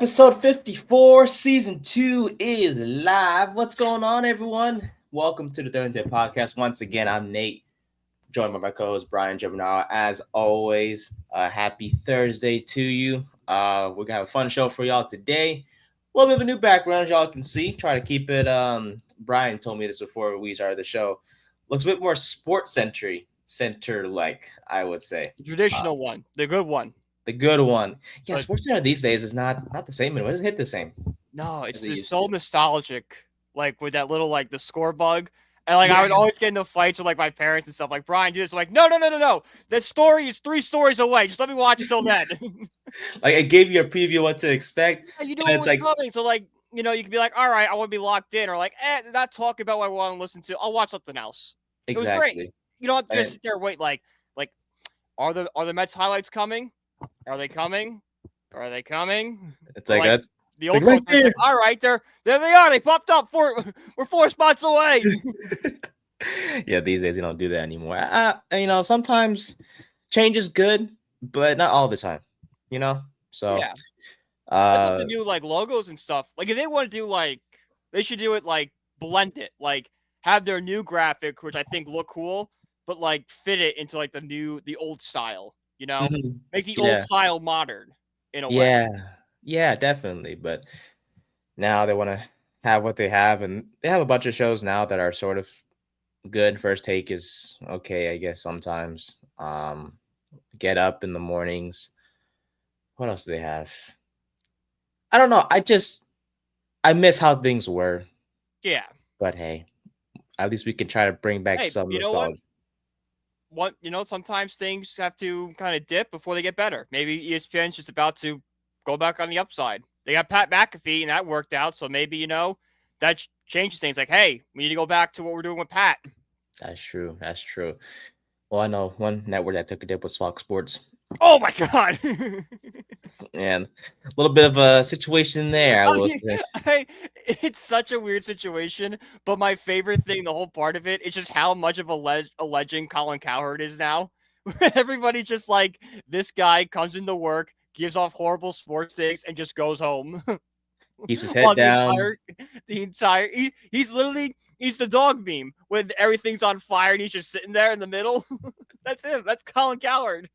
Episode 54, Season 2 is live. What's going on, everyone? Welcome to the Thursday podcast. Once again, I'm Nate, joined by my co-host Brian Germinaro. As always, happy Thursday to you. We're going to have a fun show for y'all today. A little bit of a new background, as y'all can see. Try to keep it, Brian told me this before we started the show. Looks a bit more sports center-like, I would say. The traditional one, the good one. The good one. Yeah, But Sports Center these days is not the same anymore. It doesn't hit the same no, as it's it just used so to. nostalgic. Like with that little the score bug. And I Yeah. would always get into fights with my parents and stuff. Like, Brian, do this. I'm like, no. That story is 3 stories away. Just let me watch till then. Like it gave you a preview of what to expect. And you knew And what it's was like coming. So you can be like, all right, I want to be locked in, or not talking about what I want to listen to. I'll watch something else. It was great. exactly. You don't have to And just sit there and wait. Like, are the Mets highlights coming? Are they coming? Are they coming? it's like Like, that's the it's old like right folks are like, all right, there they are. They popped up. We're 4 spots away. there. Yeah, these days they don't do that anymore. Sometimes change is good, but not all the time. So Yeah. I thought the uh new logos and stuff. Like if they want to do they should do it blend it. Like have their new graphic, which I think look cool, but fit it into the old style. mhm. Make the old Yeah. style modern in a way. Yeah. Yeah, definitely. But now they want to have what they have, and they have a bunch of shows now that are sort of good. First Take is okay, I guess sometimes. Get Up in the mornings. What else do they have? I don't know. I miss how things were, Yeah. but hey, at least we can try to bring back Hey, some you know what? nostalgia. Sometimes things have to kind of dip before they get better. Maybe ESPN's just about to go back on the upside. They got Pat McAfee, and that worked out. So maybe, that changes things. Like, hey, we need to go back to what we're doing with Pat. That's true. That's true. Well, I know one network that took a dip was Fox Sports, Oh, my God. and a little bit of a situation there, I I will mean, say. it's such a weird situation, but my favorite thing, the whole part of it, is just how much of a legend Colin Cowherd is now. Everybody's just like, this guy comes into work, gives off horrible sports takes, and just goes home. Keeps his While head down. he's the dog meme when everything's on fire and he's just sitting there in the middle. That's him. That's Colin Cowherd.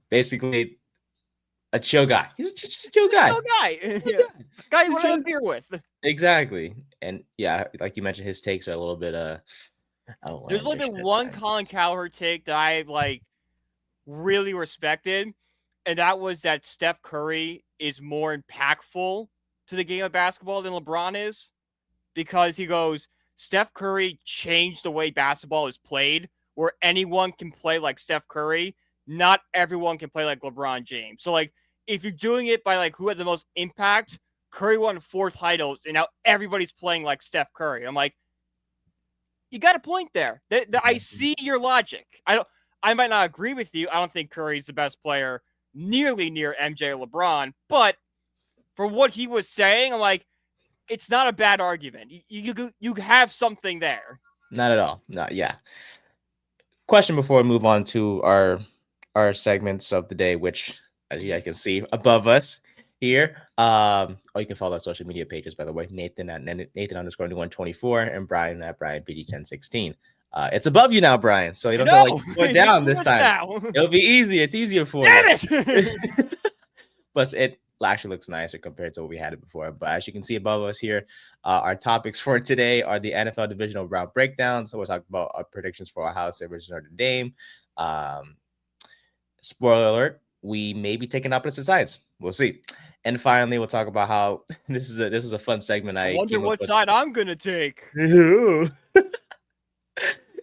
Basically, a chill guy. He's just a chill guy. No guy. Chill Yeah. guy. Guy you Just want to have chill. a beer with. Exactly. And yeah, like you mentioned, his takes are a little bit There's only outlandish been at one times. Colin Cowherd take that I really respected, and that was that Steph Curry is more impactful to the game of basketball than LeBron is, because he goes, Steph Curry changed the way basketball is played, where anyone can play like Steph Curry. Not everyone can play like LeBron James. So if you're doing it by who had the most impact, Curry won 4 titles, and now everybody's playing like Steph Curry. I'm like, you got a point there. I see your logic. I might not agree with you. I don't think Curry's the best player nearly near MJ or LeBron, but for what he was saying, I'm like, it's not a bad argument. You have something there. Not at all. Not yeah. Question before we move on to our segments of the day, which as you guys can see above us here. Or you can follow our social media pages, by the way. Nathan at Nathan underscore 124 and Brian at Brian BG1016. It's above you now, Brian. So you I don't have to know. go You down flew this us time. now. It'll be easier. It's easier for you. Damn it. Plus, it actually looks nicer compared to what we had it before. But as you can see above us here, our topics for today are the NFL Divisional Round breakdown. So we'll talk about our predictions for Ohio State versus Notre Dame. Spoiler alert: we may be taking opposite sides. We'll see. And finally, we'll talk about how this is a fun segment I I wonder came up what with. side I'm gonna take.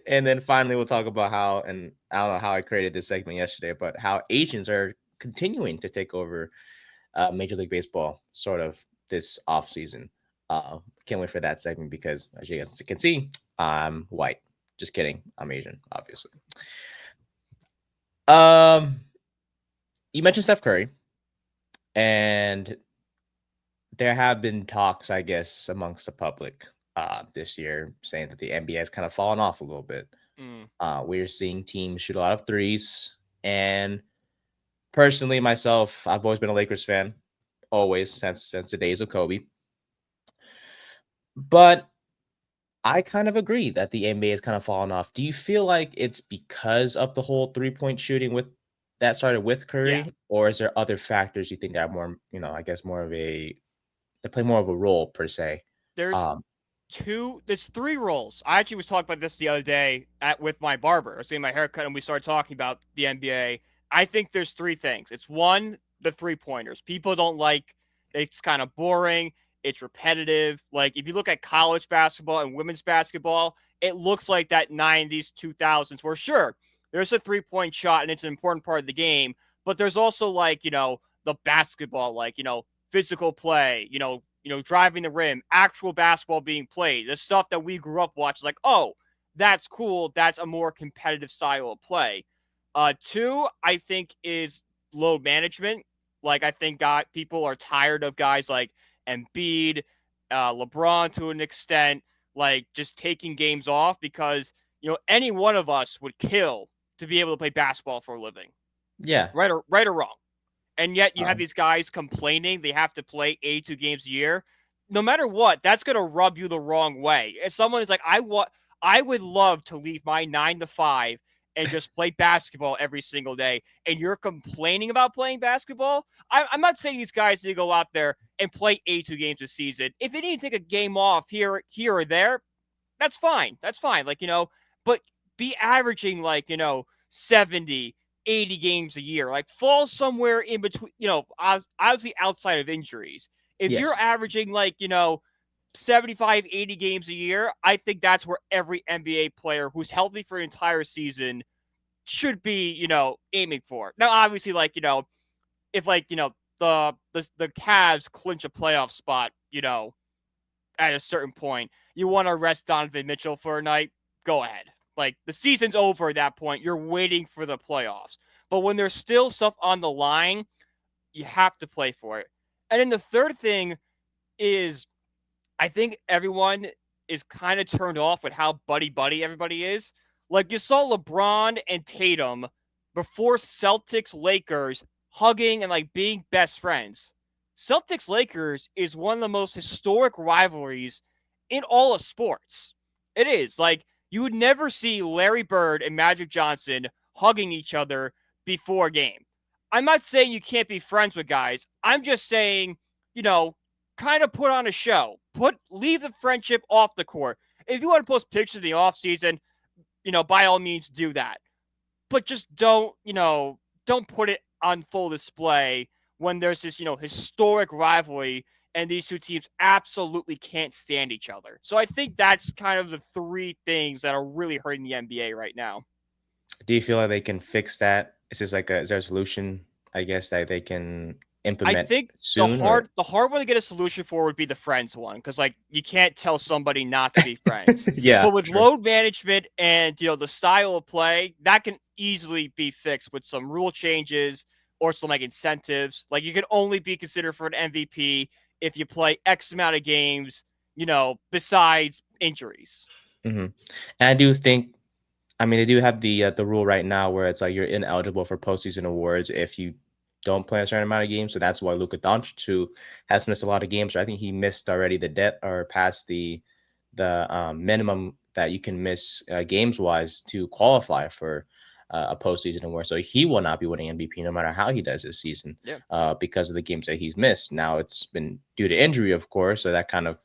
And then finally, we'll talk about how, and I don't know how I created this segment yesterday, but how Asians are continuing to take over Major League Baseball sort of this off season. Can't wait for that segment because, as you guys can see, I'm white. Just kidding. I'm Asian, obviously. You mentioned Steph Curry, and there have been talks, I guess, amongst the public this year saying that the NBA has kind of fallen off a little bit. We're seeing teams shoot a lot of threes, and personally, myself, I've always been a Lakers fan. always since the days of Kobe. But I kind of agree that the NBA has kind of fallen off. Do you feel like it's because of the whole 3-point shooting with that started with Yeah. Curry, or is there other factors you think that are more, I guess more of a they play more of a role per se? There's Um, there's three roles. I actually was talking about this the other day with my barber. I was getting my haircut and we started talking about the NBA. I think there's three things. It's one, the 3-pointers. People don't like it's kind of boring, it's repetitive. Like if you look at college basketball and women's basketball, it looks like that 90s, 2000s where sure, there's a 3-point shot and it's an important part of the game, but there's also like, the basketball like, physical play, driving the rim, actual basketball being played, the stuff that we grew up watching, like, oh, that's cool. That's a more competitive style of play. Two, I think, is load management. Like, I think people are tired of guys like Embiid, LeBron to an extent, like just taking games off because, any one of us would kill to be able to play basketball for a living, yeah. right or wrong. And yet you have Um, these guys complaining they have to play 82 games a year. No matter what, that's going to rub you the wrong way. If someone is like, I would love to leave my 9 to 5 and just play basketball every single day, and you're complaining about playing basketball. I'm not saying these guys need to go out there and play 82 games a season. If they need to take a game off here or there, that's fine. That's fine. Like, but be averaging like, 70, 80 games a year. Like fall somewhere in between, obviously outside of injuries. If you're yes. averaging like, 75, 80 games a year, I think that's where every NBA player who's healthy for an entire season should be, aiming for. Now, obviously, like, if like, the Cavs clinch a playoff spot, at a certain point, you want to rest Donovan Mitchell for a night, go ahead. Like the season's over at that point. You're waiting for the playoffs. But when there's still stuff on the line, you have to play for it. And then the third thing is I think everyone is kind of turned off with how buddy everybody is. Like you saw LeBron and Tatum before Celtics Lakers hugging and like being best friends. Celtics Lakers is one of the most historic rivalries in all of sports. It is. Like you would never see Larry Bird and Magic Johnson hugging each other before a game. I'm not saying you can't be friends with guys. I'm just saying, you know, kind of put on a show. Leave the friendship off the court. If you want to post pictures in the off season, by all means do that. But just don't put it on full display when there's this, historic rivalry and these two teams absolutely can't stand each other. So I think that's kind of the three things that are really hurting the NBA right now. Do you feel like they can fix that? Is there a solution, I guess, that they can I implement think the soon or hard the hard one to get a solution for would be the friends one because like you can't tell somebody not to be friends. yeah, But with sure. load management and the style of play, that can easily be fixed with some rule changes or some like incentives. Like you can only be considered for an MVP if you play X amount of games, besides injuries. hmm And I do think, I mean, they do have the rule right now where it's like you're ineligible for postseason awards if you don't play a certain amount of games. So that's why Luka Doncic, who has missed a lot of games, or I think he missed already the debt or past the minimum that you can miss games wise to qualify for a postseason award. So he will not be winning MVP no matter how he does this season Yeah. because of the games that he's missed. Now it's been due to injury, of course, so that kind of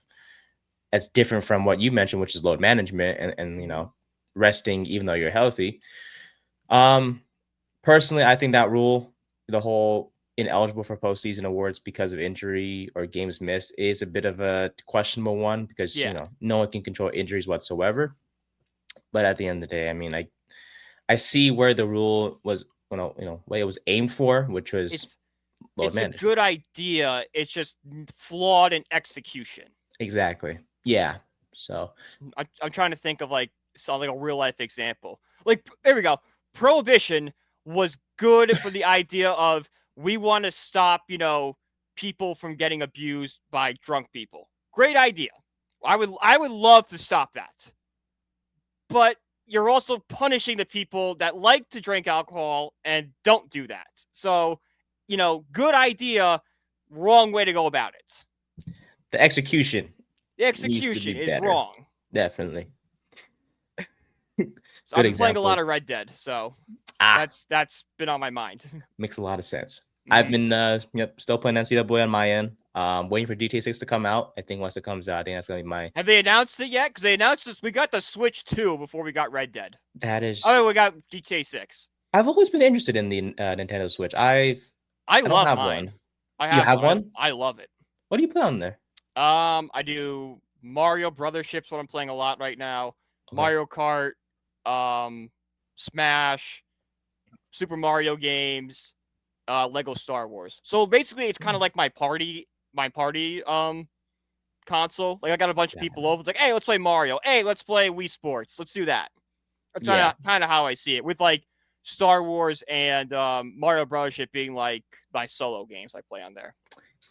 that's different from what you mentioned, which is load management and resting even though you're healthy. Um, Personally, I think that rule, the whole ineligible for postseason awards because of injury or games missed, is a bit of a questionable one because Yeah. no one can control injuries whatsoever. But at the end of the day, I mean, I see where the rule was, what it was aimed for, which was It's load it's a management. good idea. It's just flawed in execution. Exactly. Yeah. So I'm trying to think of like something like a real life example. Like there we go. Prohibition was good for the idea of we want to stop, people from getting abused by drunk people. Great idea. I would love to stop that. But you're also punishing the people that like to drink alcohol and don't do that. So, good idea, wrong way to go about it. The execution. The execution is wrong. Definitely. So I've been playing a lot of Red Dead, so that's been on my mind. Makes a lot of sense. I've been still playing NCAA on my end. Waiting for GTA 6 to come out. I think once it comes out, I think that's gonna be my. Have they announced it yet? Because they announced this. We got the Switch 2 before we got Red Dead. That is. Oh, we got GTA 6. I've always been interested in the Nintendo Switch. I love mine. You have one? I love it. What do you play on there? I do Mario Brotherships, what I'm playing a lot right now. Okay. Mario Kart, Smash, Super Mario games, Lego Star Wars. So basically, it's kind of like my party console. Like I got a bunch of people over. It's like, hey, let's play Mario. Hey, let's play Wii Sports. Let's do that. That's kind of how I see it. With like Star Wars and Mario Brothership being like my solo games I play on there.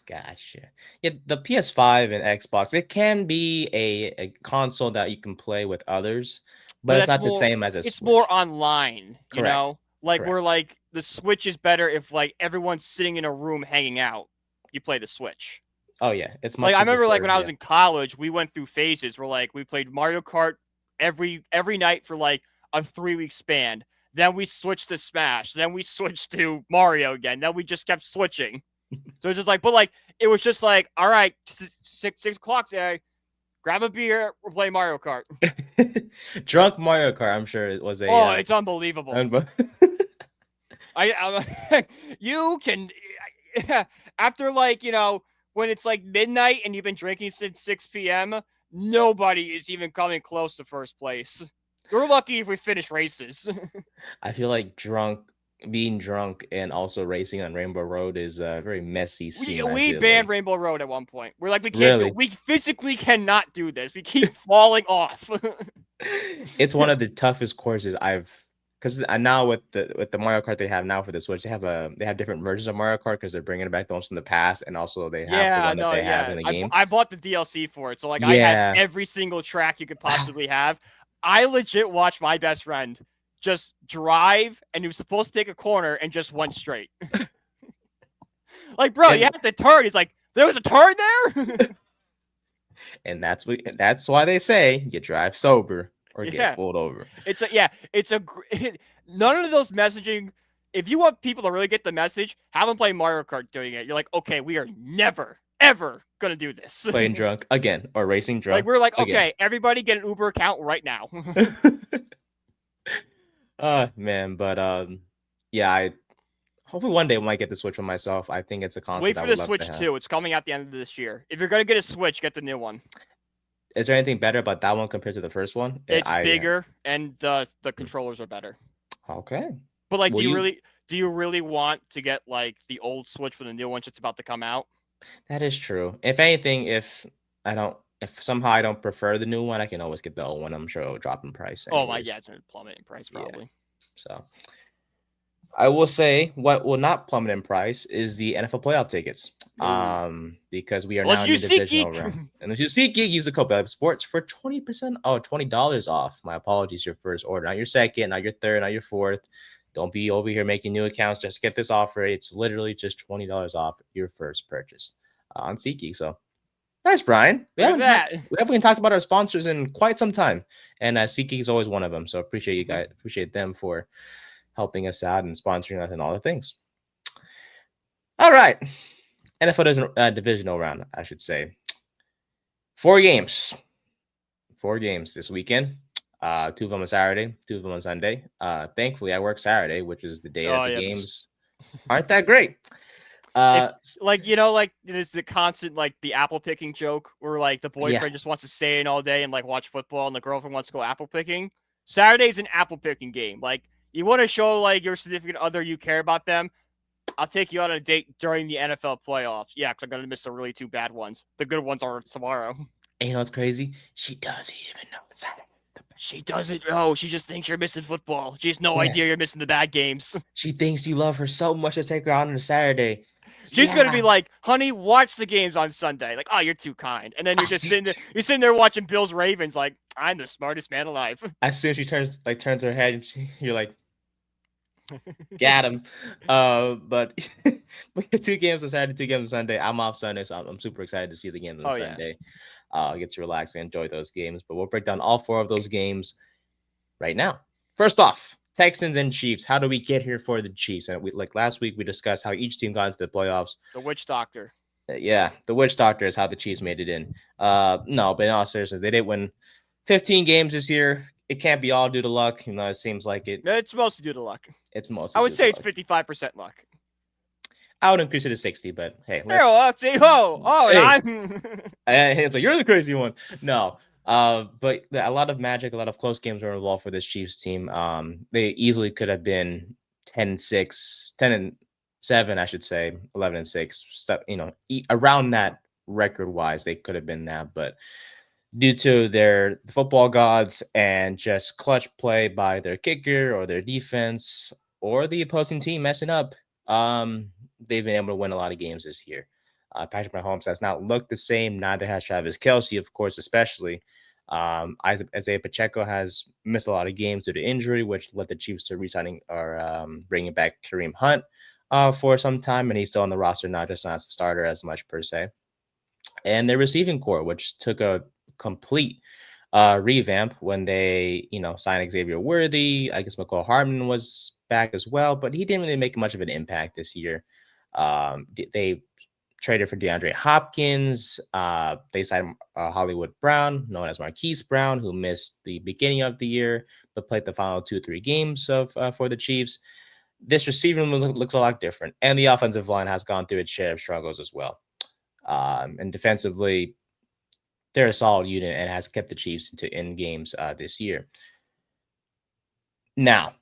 Gotcha. Yeah, the PS5 and Xbox, it can be a console that you can play with others, but it's not the same as a Switch. It's more online, you know? Like we're like the Switch is better if like everyone's sitting in a room hanging out. You play the Switch. Oh yeah, it's like I remember like when I was in college, we went through phases where like we played Mario Kart every night for like a 3-week span. Then we switched to Smash. Then we switched to Mario again. Then we just kept switching. So it's just like, but like it was just like, all right, 6 o'clock today. Grab a beer. We're playing Mario Kart. Drunk Mario Kart. I'm sure it was a. Oh, it's unbelievable. You can after like when it's like midnight and you've been drinking since 6 p.m. Nobody is even coming close to first place. We're lucky if we finish races. I feel like being drunk and also racing on Rainbow Road is a very messy scene. We banned Rainbow Road at one point. We're like, we can't do it. We physically cannot do this. We keep falling off. It's one of the toughest courses because now with the Mario Kart they have now for the Switch, they have different versions of Mario Kart because they're bringing back the ones from the past, and also they have the one that they have in the game. I bought the DLC for it, so like I had every single track you could possibly have. I legit watched my best friend just drive, and he was supposed to take a corner and just went straight. Like, bro, you had to turn. He's like, there was a turn there? And that's why they say you drive sober or get pulled over. None of those messaging. If you want people to really get the message, have them play Mario Kart doing it. You're like, okay, we are never, ever going to do this. Playing drunk again or racing drunk. Like, we're like, okay, everybody get an Uber account right now. Man, but I hopefully one day I might get the Switch for myself. I think it's a console. Wait for the Switch 2. It's coming out the end of this year. If you're gonna get a Switch, get the new one. Is there anything better about that one compared to the first one? It's bigger and the controllers are better. Okay. But like, do you really want to get like the old Switch when the new one's just about to come out? That is true. If anything, if somehow I don't prefer the new one, I can always get the old one. I'm sure it'll drop in price. Anyways. It's gonna plummet in price probably. Yeah. So I will say what will not plummet in price is the NFL playoff tickets. Because we are now in the divisional round. And if you see Geek, use the code Sports for 20% off. My apologies, your first order. Not your second, not your third, not your fourth. Don't be over here making new accounts. Just get this offer. It's literally just $20 off your first purchase on SeatGeek. So nice, Brian. We haven't talked about our sponsors in quite some time, and SeatGeek is always one of them. So appreciate you guys. Appreciate them for helping us out and sponsoring us and all the things. All right, NFL divisional round, I should say. 4 games this weekend. 2 of them on Saturday, 2 of them on Sunday. Thankfully, I work Saturday, which is the day that the games aren't that great. It's like there's the constant like the apple picking joke where like the boyfriend just wants to stay in all day and like watch football, and the girlfriend wants to go apple picking. Saturday's an apple picking game. Like, you want to show like your significant other you care about them. I'll take you on a date during the NFL playoffs. Yeah, because I'm gonna miss the really 2 bad ones. The good ones are tomorrow. And you know what's crazy? She doesn't even know Saturday. She doesn't know. She just thinks you're missing football. She has no idea you're missing the bad games. She thinks you love her so much to take her out on a Saturday. She's gonna be like, "Honey, watch the games on Sunday." Like, "Oh, you're too kind." And then you're just sitting there watching Bills Ravens. Like, I'm the smartest man alive. As soon as she turns her head, and you're like, Got him. But we got 2 games on Saturday, 2 games on Sunday. I'm off Sunday, so I'm super excited to see the games on Sunday. Get to relax and enjoy those games. But we'll break down all 4 of those games right now. First off, Texans and Chiefs. How do we get here for the Chiefs? And like last week, we discussed how each team got into the playoffs. The witch doctor. Yeah, the witch doctor is how the Chiefs made it in. No, but in all seriousness, they did win 15 games this year. It can't be all due to luck. It seems like it. It's mostly due to luck. It's mostly. I would say it's 55% luck. I would increase it to 60, but hey, let's see. Hey. It's like you're the crazy one. No, but a lot of magic, a lot of close games were involved for this Chiefs team. They easily could have been 10-6, 10-7, I should say, 11-6. Stuff, around that record wise, they could have been that, but due to their football gods and just clutch play by their kicker or their defense or the opposing team messing up, they've been able to win a lot of games this year. Patrick Mahomes has not looked the same. Neither has Travis Kelce, of course, especially. Isaiah Pacheco has missed a lot of games due to injury, which led the Chiefs to re-signing or bringing back Kareem Hunt for some time, and he's still on the roster, not just as a starter as much per se. And their receiving core, which took a complete revamp when they, signed Xavier Worthy. I guess McCall Hardman was back as well, but he didn't really make much of an impact this year. They traded for DeAndre Hopkins. They signed Hollywood Brown, known as Marquise Brown, who missed the beginning of the year, but played the final 2-3 games for the Chiefs. This receiving looks a lot different, and the offensive line has gone through its share of struggles as well. And defensively, they're a solid unit and has kept the Chiefs in games this year. Now,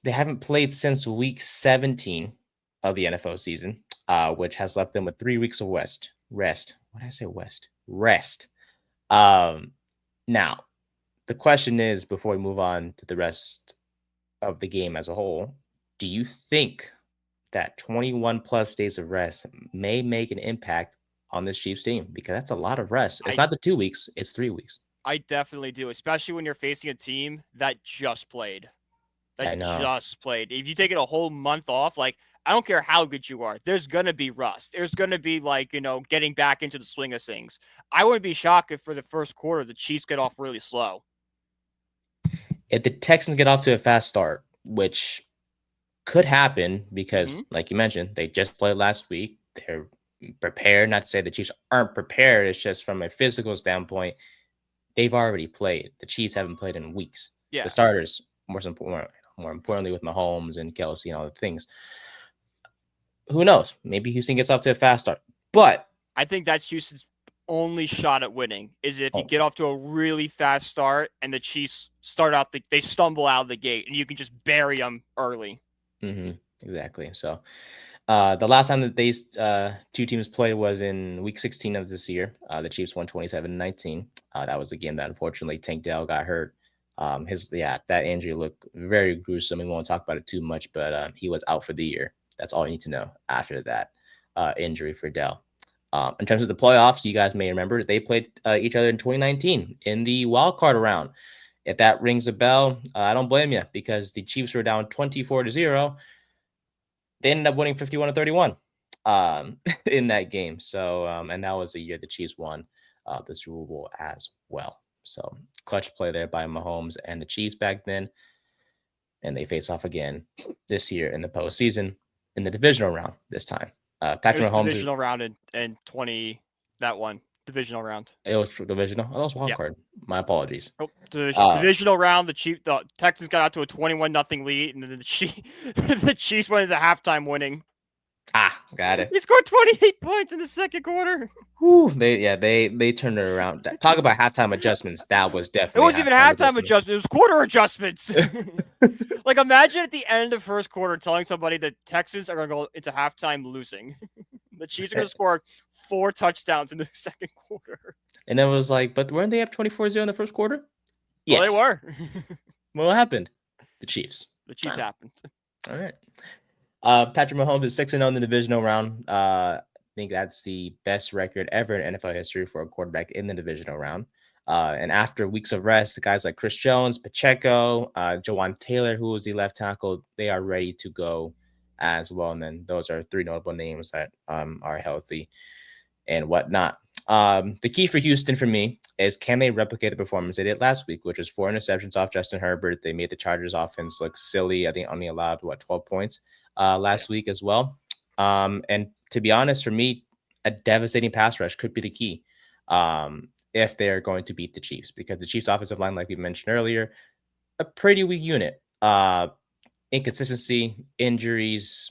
they haven't played since week 17 of the NFL season, which has left them with 3 weeks of rest. What did I say? Rest. Now, the question is, before we move on to the rest of the game as a whole, do you think that 21 plus days of rest may make an impact on this Chiefs team? Because that's a lot of rest. It's not the 2 weeks, it's 3 weeks. I definitely do, especially when you're facing a team that just played. If you take it a whole month off, I don't care how good you are, there's going to be rust. There's going to be getting back into the swing of things. I wouldn't be shocked if for the first quarter, the Chiefs get off really slow. If the Texans get off to a fast start, which could happen because, like you mentioned, they just played last week. They're prepared. Not to say the Chiefs aren't prepared. It's just from a physical standpoint, they've already played. The Chiefs haven't played in weeks. Yeah. The starters, more importantly, with Mahomes and Kelce and all the things. Who knows? Maybe Houston gets off to a fast start. But I think that's Houston's only shot at winning is if you get off to a really fast start and the Chiefs start out, they stumble out of the gate and you can just bury them early. Exactly. So the last time that these 2 teams played was in week 16 of this year. The Chiefs won 27-19. That was the game that unfortunately Tank Dell got hurt. That injury looked very gruesome. We won't talk about it too much, but he was out for the year. That's all you need to know after that injury for Dell. In terms of the playoffs, you guys may remember they played each other in 2019 in the wild card round. If that rings a bell, I don't blame you because the Chiefs were down 24-0. They ended up winning 51-31 in that game. So, and that was the year the Chiefs won the Super Bowl as well. So, clutch play there by Mahomes and the Chiefs back then. And they face off again this year in the postseason in the divisional round this time. Patrick Mahomes. Divisional round in 20, that one. Divisional round. It was divisional. Oh, that was wild card. My apologies. Nope. Divisional round. The Texans got out to a 21-0 lead, and then the Chiefs went into halftime winning. Got it. He scored 28 points in the second quarter. Whew, they turned it around. Talk about halftime adjustments. That was definitely. It wasn't even halftime adjustments. It was quarter adjustments. Imagine at the end of the first quarter telling somebody that Texans are going to go into halftime losing. The Chiefs are going to score 4 touchdowns in the second quarter. And it was but weren't they up 24-0 in the first quarter? Yes. Well, they were. What happened? The Chiefs. The Chiefs happened. All right. Patrick Mahomes is 6-0 in the divisional round. I think that's the best record ever in NFL history for a quarterback in the divisional round. And after weeks of rest, the guys like Chris Jones, Pacheco, Jawan Taylor, who was the left tackle, they are ready to go as well. And then those are three notable names that are healthy and whatnot. The key for Houston for me is, can they replicate the performance they did last week, which was 4 interceptions off Justin Herbert. They made the Chargers offense look silly. I think only allowed 12 points last week as well. And to be honest, for me, a devastating pass rush could be the key if they're going to beat the Chiefs, because the Chiefs offensive line, like we mentioned earlier, a pretty weak unit. Inconsistency, injuries,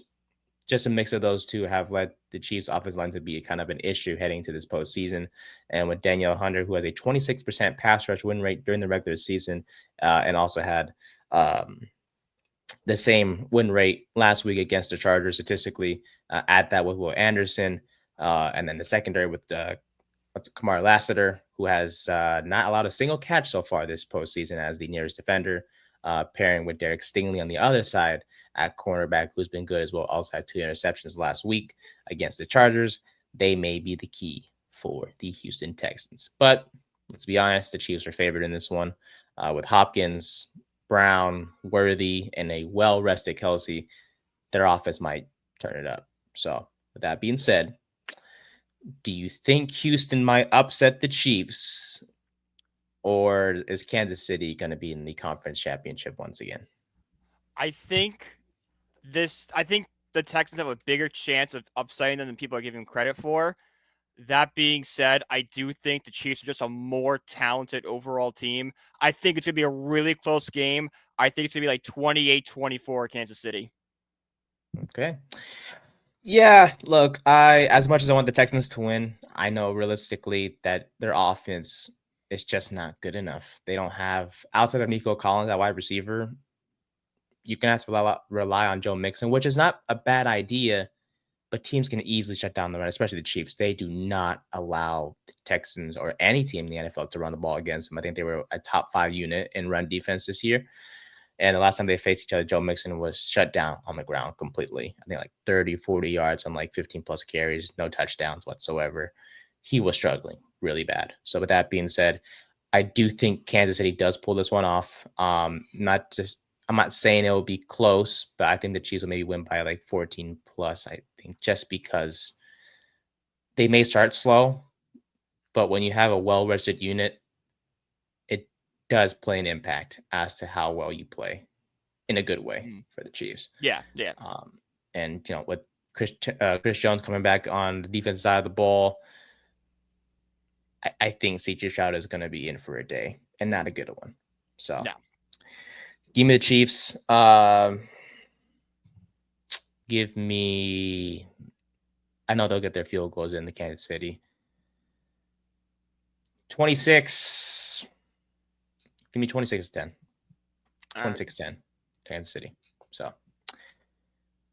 just a mix of those two have led the Chiefs' offensive line to be kind of an issue heading to this postseason. And with Danielle Hunter, who has a 26% pass rush win rate during the regular season, and also had the same win rate last week against the Chargers statistically, add that with Will Anderson, and then the secondary with Kamar Lassiter, who has not allowed a single catch so far this postseason as the nearest defender, pairing with Derek Stingley on the other side at cornerback, who's been good as well. Also had 2 interceptions last week against the Chargers. They may be the key for the Houston Texans. But let's be honest, the Chiefs are favored in this one. With Hopkins, Brown, Worthy, and a well-rested Kelsey, their offense might turn it up. So with that being said, do you think Houston might upset the Chiefs, or is Kansas City going to be in the conference championship once again? I think the Texans have a bigger chance of upsetting them than people are giving credit for. That being said, I do think the Chiefs are just a more talented overall team. I think it's going to be a really close game. I think it's going to be like 28-24 Kansas City. Okay. Yeah, look, as much as I want the Texans to win, I know realistically that their offense is just not good enough. They don't have, outside of Nico Collins at wide receiver, you can have to rely on Joe Mixon, which is not a bad idea, but teams can easily shut down the run, especially the Chiefs. They do not allow the Texans or any team in the NFL to run the ball against them. I think they were a top 5 unit in run defense this year. And the last time they faced each other, Joe Mixon was shut down on the ground completely. I think like 30, 40 yards on like 15 plus carries, no touchdowns whatsoever. He was struggling really bad. So with that being said, I do think Kansas City does pull this one off. I'm not saying it will be close, but I think the Chiefs will maybe win by like 14 plus, I think, just because they may start slow, but when you have a well-rested unit, it does play an impact as to how well you play in a good way for the Chiefs. Yeah. And, with Chris Jones coming back on the defensive side of the ball, I think C.J. Stroud is going to be in for a day and not a good one. So, give me the Chiefs. Give me, I know they'll get their field goals in the Kansas City. 26. Give me 26-10. 26-10. Kansas City. So,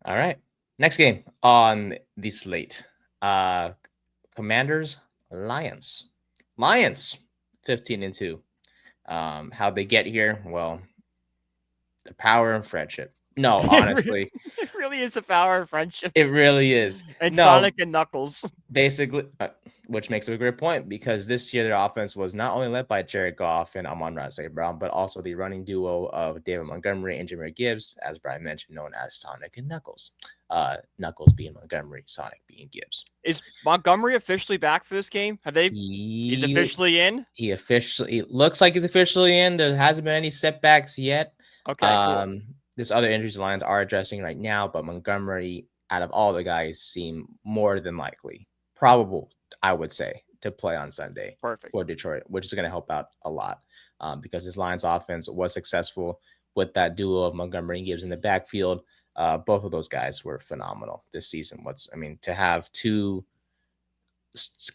all right. Next game on the slate. Commanders, Lions. Lions, 15-2. How'd they get here? Well, the power and friendship. No, honestly. It really is the power of friendship. It really is. And Sonic and Knuckles. Basically, which makes a great point, because this year their offense was not only led by Jared Goff and Amon-Ra St. Brown, but also the running duo of David Montgomery and Jahmyr Gibbs, as Brian mentioned, known as Sonic and Knuckles. Knuckles being Montgomery, Sonic being Gibbs. Is Montgomery officially back for this game? He's officially in? He officially looks like he's officially in. There hasn't been any setbacks yet. Okay, cool. There's other injuries the Lions are addressing right now, but Montgomery, out of all the guys, seem more than likely, probable, I would say, to play on Sunday for Detroit, which is going to help out a lot, because this Lions offense was successful with that duo of Montgomery and Gibbs in the backfield. Both of those guys were phenomenal this season. To have 2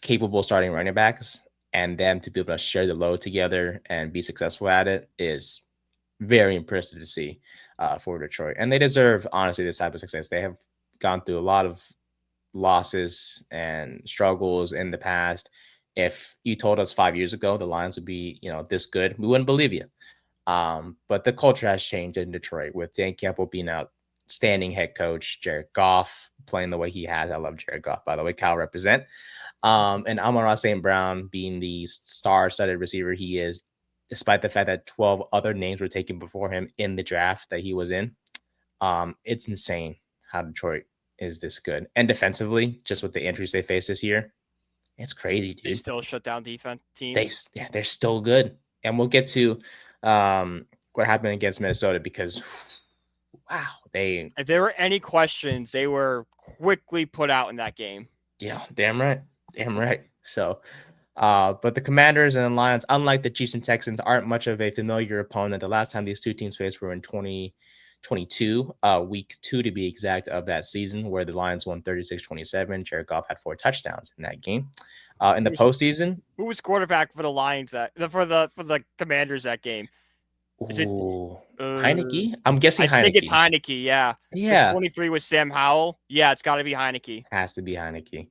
capable starting running backs and them to be able to share the load together and be successful at it is very impressive to see for Detroit. And they deserve, honestly, this type of success. They have gone through a lot of losses and struggles in the past. If you told us 5 years ago the Lions would be, this good, we wouldn't believe you. But the culture has changed in Detroit with Dan Campbell being outstanding head coach, Jared Goff playing the way he has. I love Jared Goff, by the way. Cal represent. And Amon-Ra St. Brown being the star-studded receiver he is, despite the fact that 12 other names were taken before him in the draft that he was in. It's insane how Detroit is this good. And defensively, just with the injuries they face this year, it's crazy, dude. They still shut down defense teams. They're still good. And we'll get to what happened against Minnesota because, wow, if there were any questions, they were quickly put out in that game. Yeah, damn right. So, but the Commanders and the Lions, unlike the Chiefs and Texans, aren't much of a familiar opponent. The last time these two teams faced were in 2022, week 2 to be exact, of that season, where the Lions won 36-27. Jared Goff had 4 touchdowns in that game. In the postseason, who was quarterback for the Lions for the Commanders that game? Is it Heineke? I'm guessing Heineke. I think it's Heineke, yeah. Yeah. 23 was Sam Howell. Yeah, it's got to be Heineke. Has to be Heineke.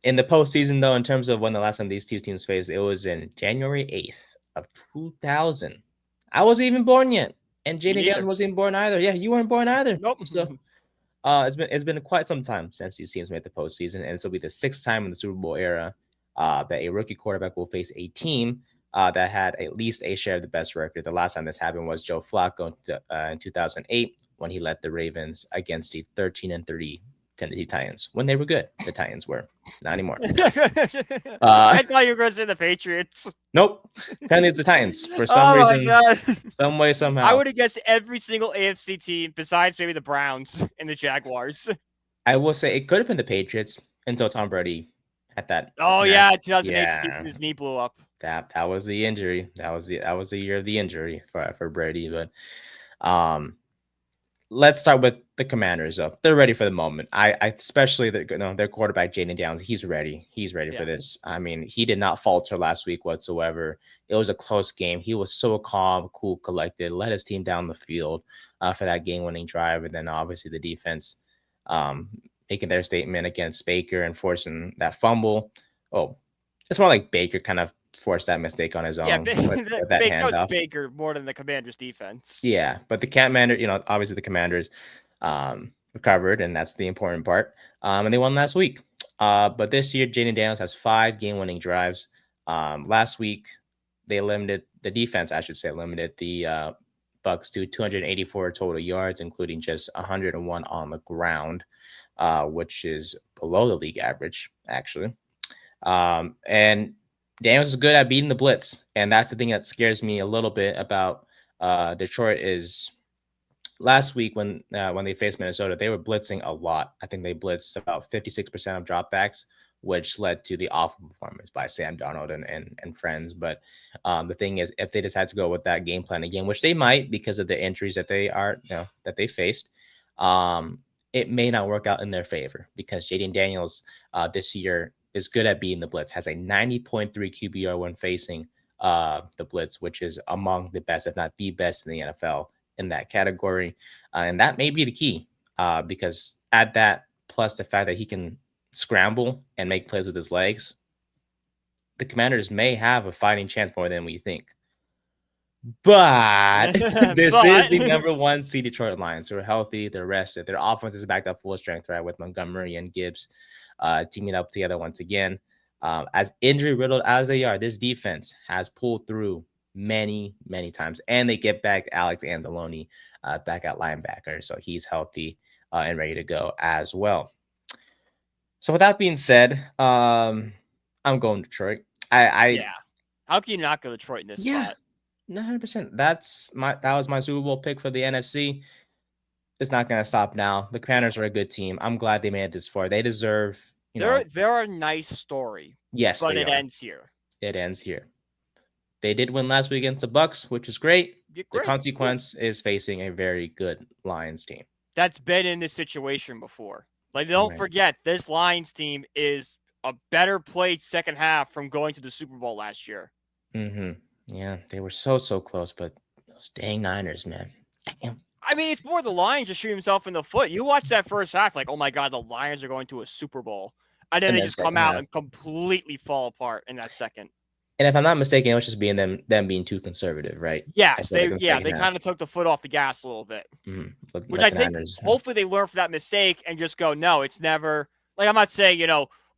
In the postseason, though, in terms of when the last time these two teams faced, it was in January 8th of 2000. I wasn't even born yet. And Jaden Daniels wasn't even born either. Yeah, you weren't born either. Nope. So it's been quite some time since these teams made the postseason, and this will be the 6th time in the Super Bowl era that a rookie quarterback will face a team that had at least a share of the best record. The last time this happened was Joe Flacco in 2008 when he led the Ravens against the 13-30 Tennessee Titans when they were good. The Titans were not anymore. I thought you were going to say the Patriots. Nope. Apparently it's the Titans for some reason. My God. Some way, somehow. I would have guessed every single AFC team besides maybe the Browns and the Jaguars. I will say it could have been the Patriots until Tom Brady had that. Oh yeah, 2008 season, his knee blew up. That was the injury. That was the year of the injury for Brady. But let's start with the Commanders. Though they're ready for the moment. I especially their quarterback Jaden Daniels. He's ready. He's ready for this. I mean, he did not falter last week whatsoever. It was a close game. He was so calm, cool, collected. Led his team down the field for that game-winning drive, and then obviously the defense making their statement against Baker and forcing that fumble. Oh, it's more like Baker kind of forced that mistake on his own. Yeah, that was Baker more than the Commanders' defense. Yeah, but the Commanders, obviously the Commanders recovered, and that's the important part. And they won last week. But this year, Jaden Daniels has 5 game-winning drives. Last week, the defense limited the Bucks to 284 total yards, including just 101 on the ground, which is below the league average, actually. And Daniels is good at beating the blitz, and that's the thing that scares me a little bit about Detroit. Is last week when they faced Minnesota, they were blitzing a lot. I think they blitzed about 56% of dropbacks, which led to the awful performance by Sam Darnold and friends. But the thing is, if they decide to go with that game plan again, which they might because of the injuries that they faced, it may not work out in their favor because Jaden Daniels this year is good at beating the blitz, has a 90.3 QBR when facing the blitz, which is among the best, if not the best in the NFL in that category. And that may be the key because add that plus the fact that he can scramble and make plays with his legs, the Commanders may have a fighting chance more than we think. But this is the number 1 seed Detroit Lions, who are healthy, they're rested, their offense is backed up full strength, right, with Montgomery and Gibbs teaming up together once again. As injury riddled as they are, this defense has pulled through many, many times, and they get back Alex Anzalone back at linebacker, so he's healthy and ready to go as well. So with that being said, I'm going Detroit. Yeah. How can you not go Detroit in this spot? 100%. That was my Super Bowl pick for the NFC. It's not going to stop now. The Commanders are a good team. I'm glad they made it this far. They deserve. They're a nice story. Yes, but it ends here. It ends here. They did win last week against the Bucks, which is great. The consequence is facing a very good Lions team. That's been in this situation before. Like, don't forget, this Lions team is a better played second half from going to the Super Bowl last year. Mm-hmm. Yeah, they were so close, but those dang Niners, man. Damn. I mean, it's more the Lions just shoot himself in the foot. You watch that first half, like, oh my God, the Lions are going to a Super Bowl. And then they just come out and completely fall apart in that second. And if I'm not mistaken, it was just being them being too conservative, right? Yes, they kind of took the foot off the gas a little bit. Mm-hmm. Which I think hopefully they learn from that mistake and just go, no, it's never, like, I'm not saying,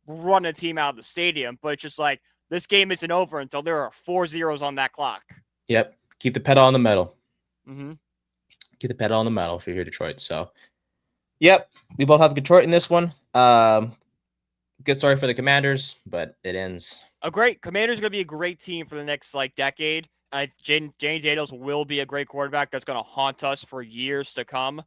run a team out of the stadium, but it's just like this game isn't over until there are 4 zeros on that clock. Yep. Keep the pedal on the metal. Mm-hmm. Keep the pedal on the metal if you're here, Detroit. So, yep, we both have Detroit in this one. Good story for the Commanders, but it ends. Commanders are going to be a great team for the next decade. Jane Daniels will be a great quarterback that's going to haunt us for years to come.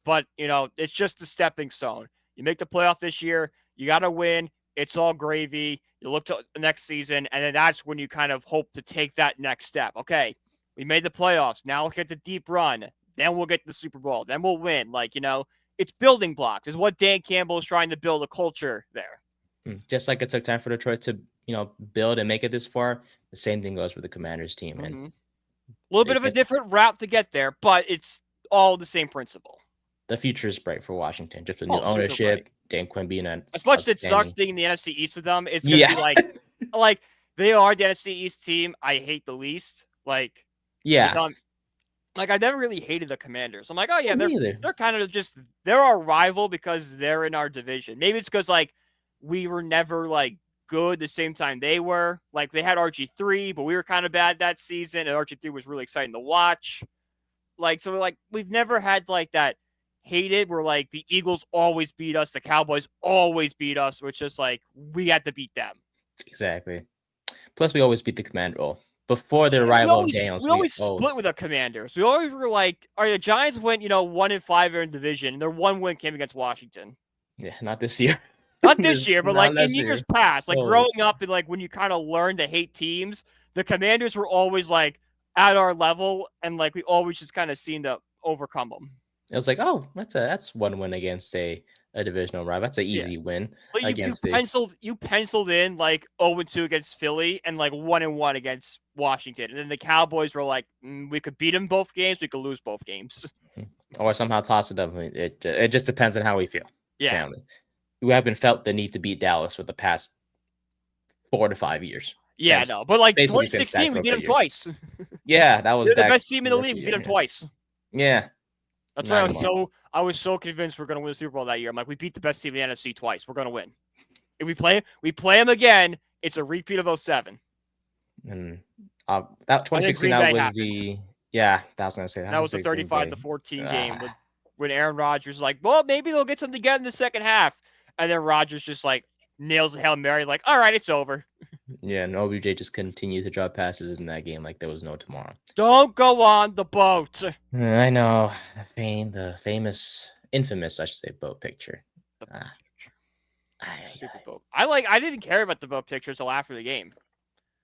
But, it's just a stepping stone. You make the playoff this year, you got to win. It's all gravy. You look to the next season, and then that's when you kind of hope to take that next step. Okay, we made the playoffs. Now look at the deep run. Then we'll get the Super Bowl. Then we'll win. It's building blocks. Is what Dan Campbell is trying to build a culture there. Just like it took time for Detroit to, build and make it this far, the same thing goes with the Commanders team. Mm-hmm. And a little bit of a different route to get there, but it's all the same principle. The future is bright for Washington. Just with new ownership, Dan Quinn being as much as it sucks being in the NFC East with them, it's gonna be like they are the NFC East team I hate the least. I never really hated the Commanders. I'm like, oh yeah, they're kind of just they're our rival because they're in our division. Maybe it's because we were never good the same time they were. They had RG3, but we were kind of bad that season, and RG3 was really exciting to watch. We've never had that hated where the Eagles always beat us, the Cowboys always beat us, which is we had to beat them. Exactly. Plus, we always beat the Commander. Before their rival Daniels, we always split with the Commanders. We always were the Giants went 1-5 in the division, and their one win came against Washington. Yeah, not this year. Not this year, but in years past, growing up and when you kind of learn to hate teams, the Commanders were always at our level, and we always just kind of seemed to overcome them. It was that's one win against a divisional rival. That's an easy win. But you penciled in 0-2 against Philly and 1-1 against Washington, and then the Cowboys were we could beat them both games, we could lose both games, or somehow toss it up. It just depends on how we feel. Yeah, we haven't felt the need to beat Dallas for the past 4 to 5 years. Yeah, no, but 2016 we beat them twice. Yeah, that was the best team in the league. We beat them twice. Yeah. That's why I was so convinced we're going to win the Super Bowl that year. I'm like, we beat the best team in the NFC twice. We're going to win. If we play them again, it's a repeat of 07. And that 2016 that was happened. that was going to say that was the 35-14 game when Aaron Rodgers maybe they'll get something together in the second half, and then Rodgers just nails the Hail Mary, all right, it's over. Yeah, and OBJ just continued to drop passes in that game like there was no tomorrow. Don't go on the boat. I know. The infamous, I should say, boat picture. Stupid boat. I didn't care about the boat picture until after the game.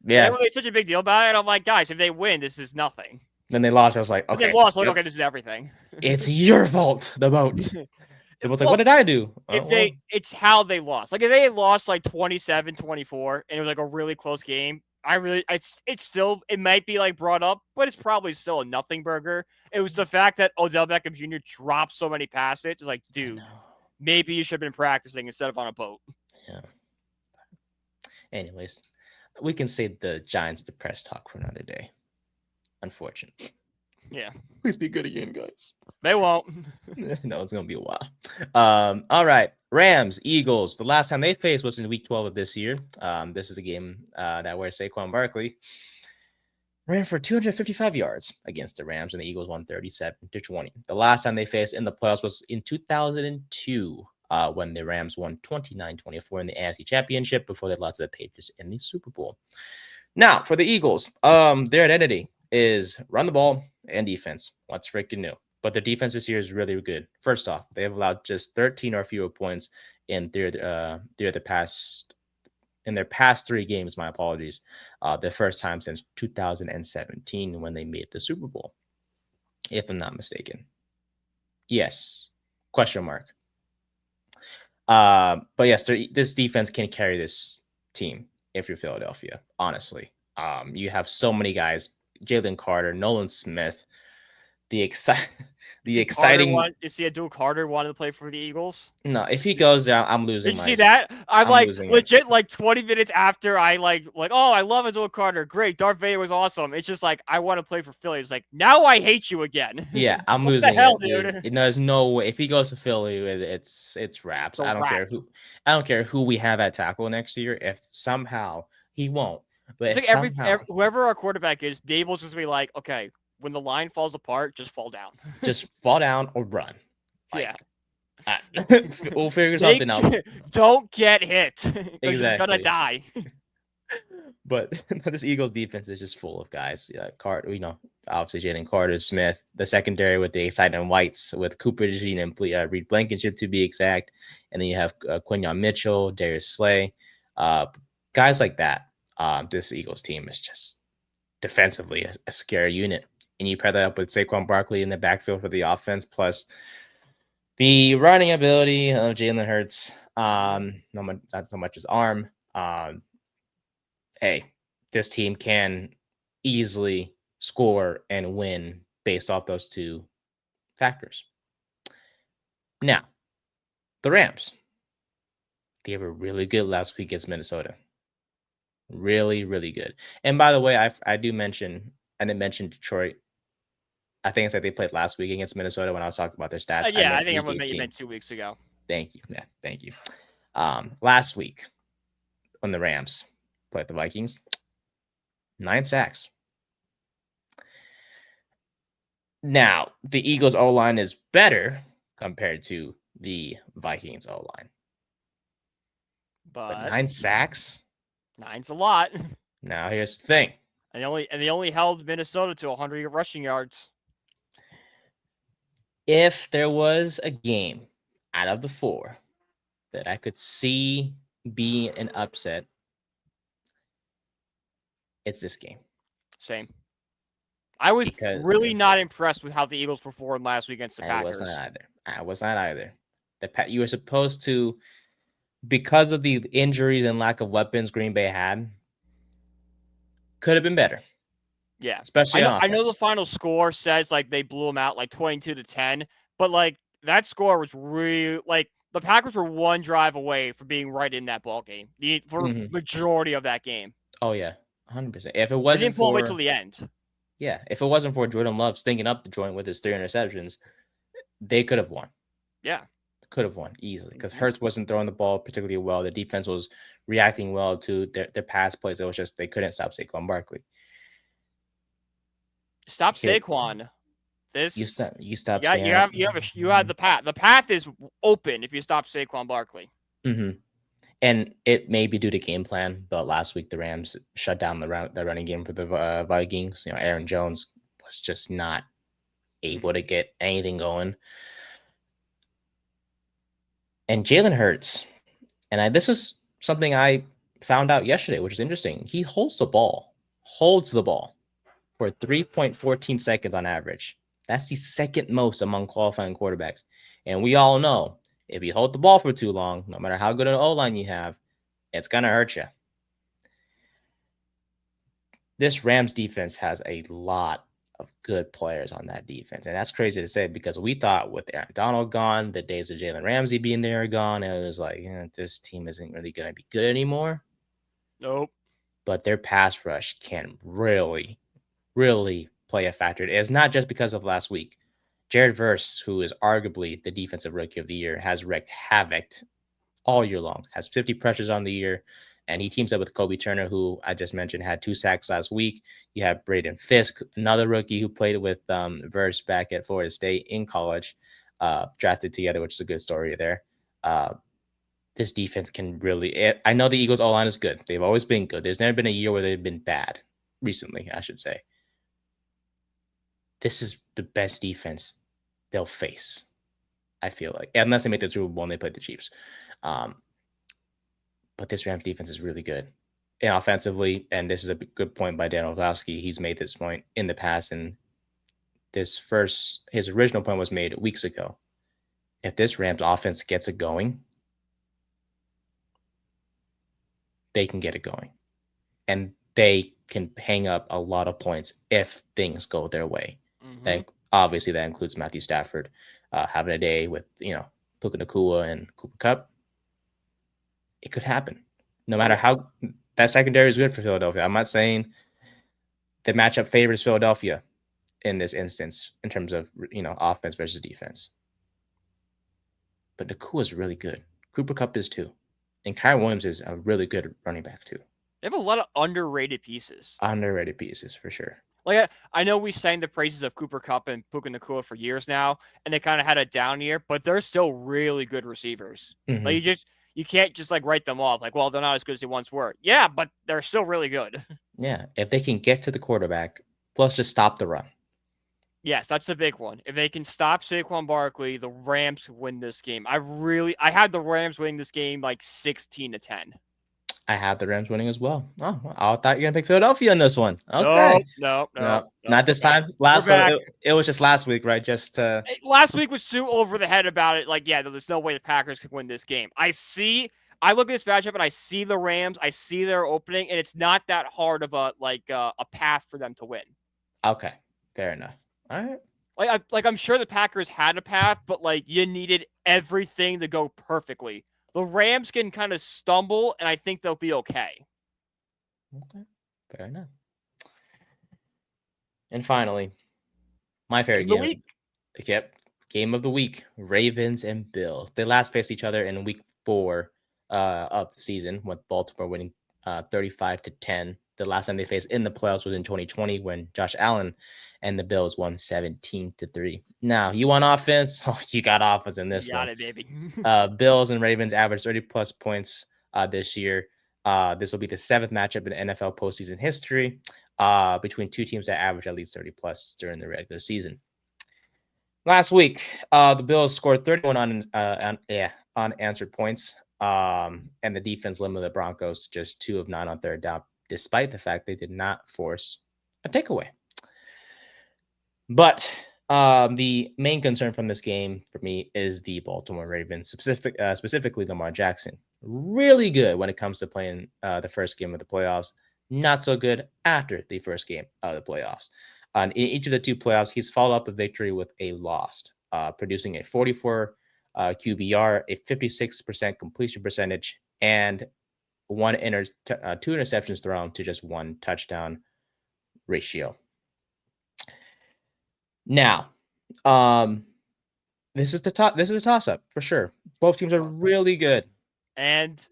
Yeah. They made such a big deal about it. I'm like, guys, if they win, this is nothing. Then they lost. I was like, okay. If they lost, okay, this is everything. It's your fault, the boat. It was what did I do? It's how they lost. If they had lost 27-24 and it was a really close game, it might be brought up, but it's probably still a nothing burger. It was the fact that Odell Beckham Jr. dropped so many passes. It's dude, maybe you should have been practicing instead of on a boat. Yeah. Anyways, we can save the Giants depressed talk for another day. Unfortunately. Yeah. Please be good again, guys. They won't. No, it's going to be a while. All right. Rams, Eagles. The last time they faced was in week 12 of this year. This is a game that where Saquon Barkley ran for 255 yards against the Rams, and the Eagles won 37-20. The last time they faced in the playoffs was in 2002 when the Rams won 29-24 in the AFC Championship before they lost to the Patriots in the Super Bowl. Now, for the Eagles, their identity is run the ball and defense. What's freaking new? But their defense this year is really good. First off, they have allowed just 13 or fewer points in their past 3 games. My apologies. The first time since 2017 when they made the Super Bowl, if I'm not mistaken. Yes. Question mark. But yes, this defense can carry this team if you're Philadelphia. Honestly, you have so many guys. Jalen Carter, Nolan Smith, the exciting. You see, Abdul Carter wanted to play for the Eagles. No, if he goes there, I'm losing Did you my. see that? I'm like losing it. legit like 20 minutes after I oh, I love Abdul Carter. Great. Darth Vader was awesome. It's just like I want to play for Philly. It's like now I hate you again. Yeah, I'm What the losing hell, it, dude? dude. There's no way if he goes to Philly, it's wraps. The rap. I don't care who we have at tackle next year. If somehow he won't, but It's if like somehow whoever our quarterback is, Dable's just be like, okay, when the line falls apart, just fall down. just fall down or run. Yeah. We'll figure something out. Don't get hit because you're gonna Exactly. die. But this Eagles defense is just full of guys. Carter, obviously Jalen Carter, Smith, the secondary with the exciting whites with Cooper DeJean and Reed Blankenship to be exact, and then you have Quinyon Mitchell, Darius Slay, guys like that. This Eagles team is just defensively a scary unit, and you pair that up with Saquon Barkley in the backfield for the offense, plus the running ability of Jalen Hurts. Not so much his arm. Hey, this team can easily score and win based off those two factors. Now, the Rams. They were really good last week against Minnesota. Really, really good. And by the way, I didn't mention Detroit. I think I said they played last week against Minnesota when I was talking about their stats. Yeah, I think you meant 2 weeks ago. Thank you. Yeah, thank you. Last week when the Rams played the Vikings, 9 sacks. Now, the Eagles' O-line is better compared to the Vikings' O-line. But 9 sacks? 9's a lot. Now, here's the thing. And they only held Minnesota to 100 rushing yards. If there was a game out of the 4 that I could see being an upset, it's this game. Same. I was really not impressed with how the Eagles performed last week against the Packers. I was not either. You were supposed to, because of the injuries and lack of weapons Green Bay had, could have been better. Yeah, especially on offense. I know the final score says like they blew them out like 22-10, but like that score was really like the Packers were one drive away from being right in that ball game for majority of that game. Oh yeah, 100%. If it wasn't, they didn't pull away till the end. Yeah, if it wasn't for Jordan Love stinking up the joint with his 3 interceptions, they could have won. Yeah, could have won easily because Hurts wasn't throwing the ball particularly well. The defense was reacting well to their pass plays. It was just they couldn't stop Saquon Barkley. Stop Saquon. You stop. Yeah, you had the path. The path is open if you stop Saquon Barkley. Mm-hmm. And it may be due to game plan, but last week the Rams shut down the running game for the Vikings. Aaron Jones was just not able to get anything going. And Jalen Hurts, and this is something I found out yesterday, which is interesting. He holds the ball for 3.14 seconds on average. That's the second most among qualifying quarterbacks. And we all know if you hold the ball for too long, no matter how good an O-line you have, it's going to hurt you. This Rams defense has a lot of good players on that defense. And that's crazy to say because we thought with Aaron Donald gone, the days of Jalen Ramsey being there are gone. And it was like, this team isn't really going to be good anymore. Nope. But their pass rush can really, really play a factor. It's not just because of last week. Jared Verse, who is arguably the defensive rookie of the year, has wreaked havoc all year long, has 50 pressures on the year, and he teams up with Kobe Turner, who I just mentioned had 2 sacks last week. You have Braden Fisk, another rookie who played with Verse back at Florida State in college, drafted together, which is a good story there. This defense can really – I know the Eagles' O-line is good. They've always been good. There's never been a year where they've been bad recently, I should say. This is the best defense they'll face, I feel like, unless they make the Super Bowl and they play the Chiefs. But this Rams defense is really good. And offensively, and this is a good point by Dan Orlovsky, he's made this point in the past, and his original point was made weeks ago. If this Rams offense gets it going, they can get it going. And they can hang up a lot of points if things go their way. Mm-hmm. Obviously, that includes Matthew Stafford having a day with, Puka Nacua and Cooper Cup. It could happen. No matter how that secondary is good for Philadelphia. I'm not saying the matchup favors Philadelphia in this instance in terms of, offense versus defense. But Nacua is really good. Cooper Cup is too. And Kyren Williams is a really good running back too. They have a lot of underrated pieces. Underrated pieces for sure. Like, I know we sang the praises of Cooper Cup and Puka Nacua for years now, and they kind of had a down year, but they're still really good receivers. Mm-hmm. Like, you can't just like write them off. Like, well, they're not as good as they once were. Yeah, but they're still really good. Yeah, if they can get to the quarterback, plus just stop the run. Yes, that's the big one. If they can stop Saquon Barkley, the Rams win this game. I had the Rams winning this game like 16-10. I have the Rams winning as well. Oh, I thought you were gonna pick Philadelphia in this one. Okay, no, not this time. It was just last week, right? Last week was too over the head about it. Like, yeah, there's no way the Packers could win this game. I look at this matchup and I see the Rams. I see their opening, and it's not that hard of a path for them to win. Okay, fair enough. All right. I'm sure the Packers had a path, but like you needed everything to go perfectly. The Rams can kind of stumble, and I think they'll be okay. Okay, fair enough. And finally, my favorite game of the week. Yep, game of the week: Ravens and Bills. They last faced each other in Week 4 of the season, with Baltimore winning 35-10. The last time they faced in the playoffs was in 2020 when Josh Allen and the Bills won 17-3. Now, you want offense? Oh, you got offense in this one. Got it, baby. Bills and Ravens averaged 30-plus points this year. This will be the 7th matchup in NFL postseason history between two teams that average at least 30-plus during the regular season. Last week, the Bills scored 31 unanswered points, and the defense limited the Broncos to just 2 of 9 on third down, despite the fact they did not force a takeaway. But the main concern from this game for me is the Baltimore Ravens, specifically Lamar Jackson. Really good when it comes to playing the first game of the playoffs. Not so good after the first game of the playoffs. In each of the 2 playoffs, he's followed up a victory with a loss, producing a 44 QBR, a 56% completion percentage, and 2 interceptions thrown to just 1 touchdown ratio. Now, this is a toss-up for sure. Both teams are really good. And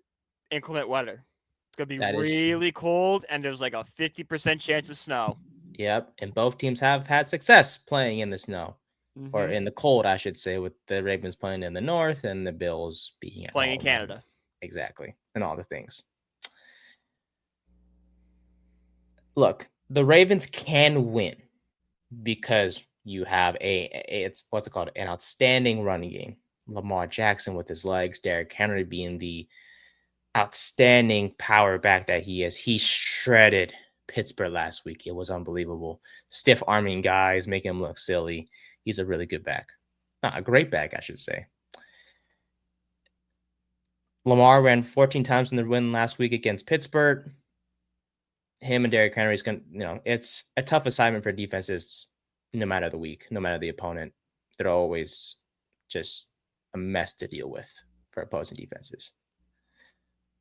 inclement weather. It's going to be really cold, and there's like a 50% chance of snow. Yep, and both teams have had success playing in the snow. Or in the cold, I should say, with the Ravens playing in the north and the Bills being playing in Canada. Exactly, and all the things. Look, the Ravens can win because you have an outstanding running game. Lamar Jackson with his legs, Derrick Henry being the outstanding power back that he is. He shredded Pittsburgh last week. It was unbelievable. Stiff arming guys, making him look silly. He's a really good back. A great back, I should say. Lamar ran 14 times in the win last week against Pittsburgh. Him and Derrick Henry is going to, it's a tough assignment for defenses no matter the week, no matter the opponent. They're always just a mess to deal with for opposing defenses.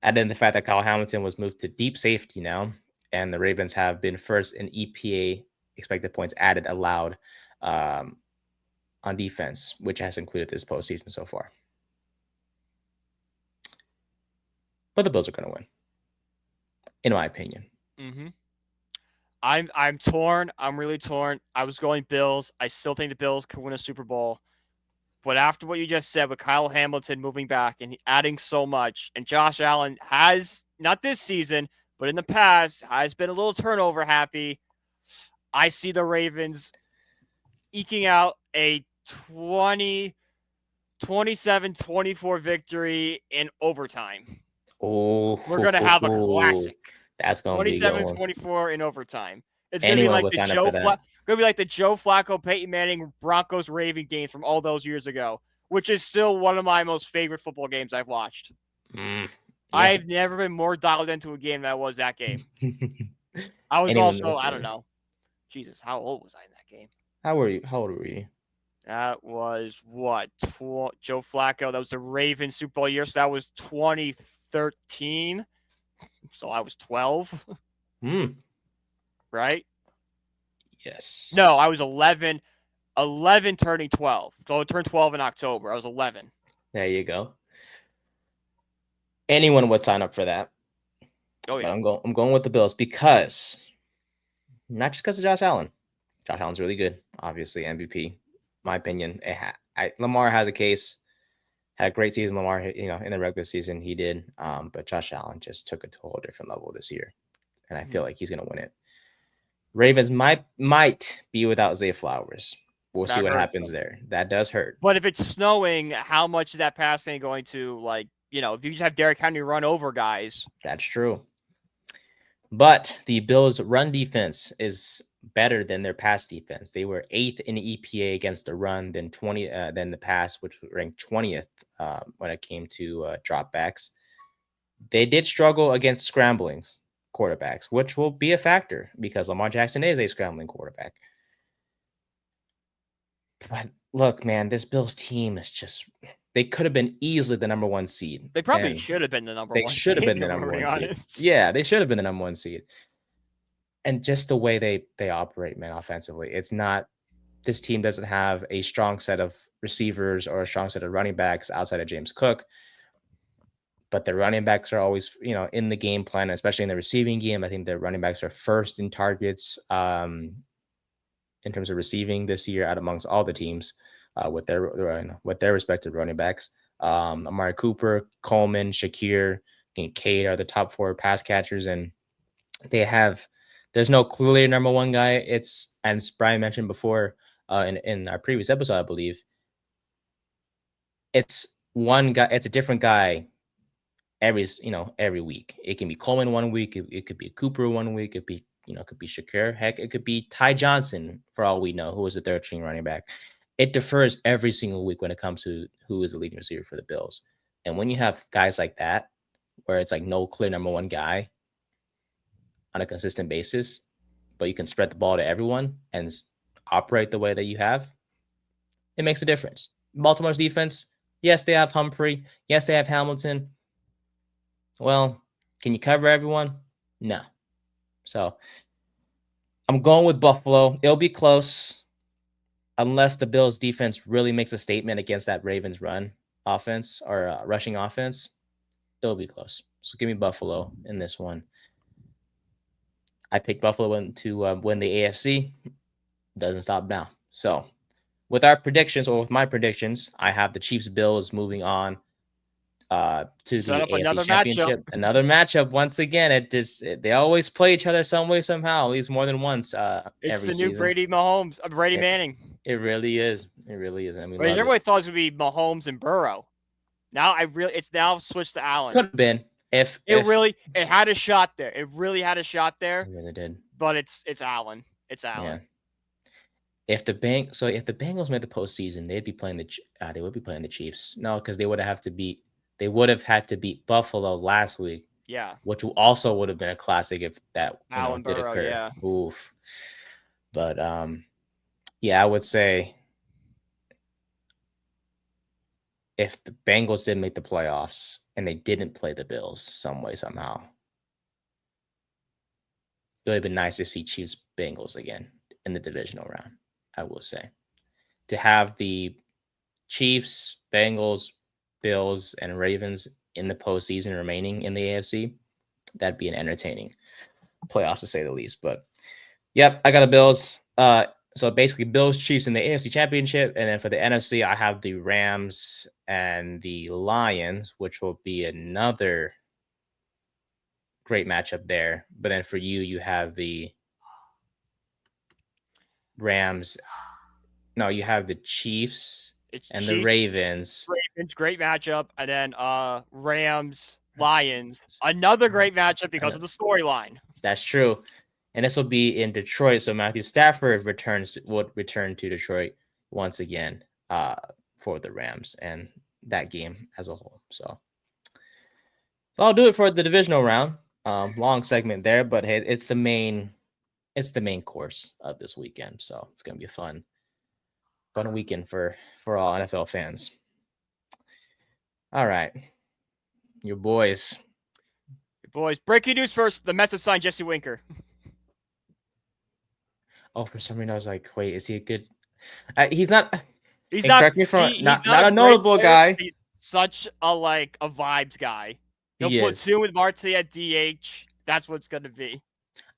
Add in the fact that Kyle Hamilton was moved to deep safety now, and the Ravens have been first in EPA expected points added allowed on defense, which has included this postseason so far. But the Bills are going to win, in my opinion. Mm-hmm. I'm torn. I'm really torn. I was going Bills. I still think the Bills could win a Super Bowl. But after what you just said with Kyle Hamilton moving back and adding so much, and Josh Allen has, not this season, but in the past, has been a little turnover happy, I see the Ravens eking out a 27-24 victory in overtime. Oh, we're going to have a classic. That's going to be 27-24 in overtime. It's going to be like the Joe Flacco, Peyton Manning, Broncos, Raven games from all those years ago, which is still one of my most favorite football games I've watched. Yeah. I've never been more dialed into a game than I was that game. I was I don't know. Jesus, how old was I in that game? How old were you? That was what? Joe Flacco. That was the Ravens Super Bowl year. So that was 2013. So I was 12. Right? No, Yes. I was 11. 11 turning 12. So I turned 12 in October. I was 11. There you go. Anyone would sign up for that. Oh, yeah. But I'm going with the Bills because not just because of Josh Allen. Josh Allen's really good, obviously MVP. My opinion, Lamar has a case. Had a great season, Lamar. In the regular season he did. But Josh Allen just took it to a whole different level this year, and I feel like he's gonna win it. Ravens might be without Zay Flowers. We'll see That what hurts happens them. there. That does hurt. But if it's snowing, how much is that passing going to, like, if you just have Derrick Henry run over guys? That's true. But the Bills' run defense is better than their pass defense. They were 8th in EPA against the run, then the pass, which ranked 20th when it came to dropbacks. They did struggle against scrambling quarterbacks, which will be a factor because Lamar Jackson is a scrambling quarterback. But look, man, this Bills team is they could have been easily the number 1 seed. They probably should have been the number They 1 should have seed, been the if number we're being 1 seed. honest. Yeah, they should have been the number 1 seed. And just the way they operate, man, offensively, it's not. This team doesn't have a strong set of receivers or a strong set of running backs outside of James Cook. But the running backs are always, in the game plan, especially in the receiving game. I think the running backs are first in targets in terms of receiving this year out amongst all the teams with their respective running backs. Amari Cooper, Coleman, Shakir, Kincaid are the top 4 pass catchers, and there's no clearly number 1 guy. It's, as Brian mentioned before in our previous episode, I believe, it's one guy. It's a different guy every week. It can be Coleman one week. It could be Cooper one week. It could be Shakir. Heck, it could be Ty Johnson for all we know, who is the 13 running back. It differs every single week when it comes to who is the leading receiver for the Bills. And when you have guys like that, where it's like no clear number 1 guy on a consistent basis, but you can spread the ball to everyone and operate the way that you have, it makes a difference. Baltimore's defense, yes, they have Humphrey. Yes, they have Hamilton. Well, can you cover everyone? No. So I'm going with Buffalo. It'll be close unless the Bills defense really makes a statement against that Ravens run offense or rushing offense. It'll be close. So give me Buffalo in this one. I picked Buffalo to win the AFC. Doesn't stop now. So with our predictions, or with my predictions, I have the Chiefs Bills moving on to Set the up AFC another Championship. matchup. Another matchup. Once again, they always play each other some way, somehow, at least more than once It's every the new season. Brady Manning. It really is. It really is. And we love Everybody it. thought it would be Mahomes and Burrow. Now it's now switched to Allen. Could have been if it had a shot there. It really had a shot there. It really did. But it's Allen. It's Allen. Yeah. If the Bengals made the postseason, they would be playing the Chiefs. No, because they would have had to beat Buffalo last week. Yeah. Which also would have been a classic if that Allen did Burrow, occur. Yeah. Oof. But yeah, I would say if the Bengals did make the playoffs and they didn't play the Bills some way, somehow, it would have been nice to see Chiefs Bengals again in the divisional round, I will say. To have the Chiefs, Bengals, Bills, and Ravens in the postseason remaining in the AFC, that'd be an entertaining playoffs to say the least. But yep, I got the Bills. So basically Bills, Chiefs in the AFC Championship, and then for the NFC, I have the Rams and the Lions, which will be another great matchup there. But then for you have the Rams. No, you have the Chiefs the Ravens. Ravens, great matchup. And then Rams, Lions, another great matchup because of the storyline. That's true. And this will be in Detroit. So Matthew Stafford would return to Detroit once again for the Rams and that game as a whole. So I'll do it for the divisional round. Long segment there, but hey, it's the main course of this weekend. So it's going to be fun. fun weekend for all NFL fans. All right, your boys. Breaking news first: the Mets have signed Jesse Winker. Oh, for some reason I was like, wait, is he a good? He's not. He's and not. correct me if I'm He's not a a great notable player, guy. He's such a vibes guy. He'll He is. platoon with Marte at DH. That's what it's gonna be.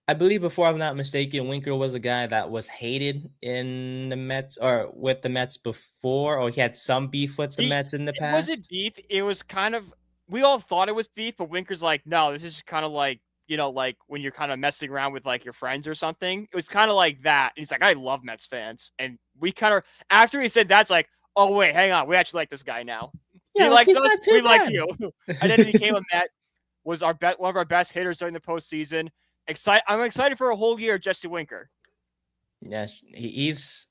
I believe, before I'm not mistaken, Winker was a guy that was hated in the Mets or with the Mets before, or he had some beef with the Mets in the It wasn't past. beef. It was kind of, we all thought it was beef, but Winker's like, no, this is kind of like, like when you're kind of messing around with like your friends or something. It was kind of like that. And he's like, I love Mets fans. And we kind of, after he said that's like, oh, wait, hang on. We actually like this guy now. Yeah, He like likes he's us. not too We bad. like you. And then he became a Met, was one of our best hitters during the postseason. I'm excited for a whole year of Jesse Winker. Yeah, he's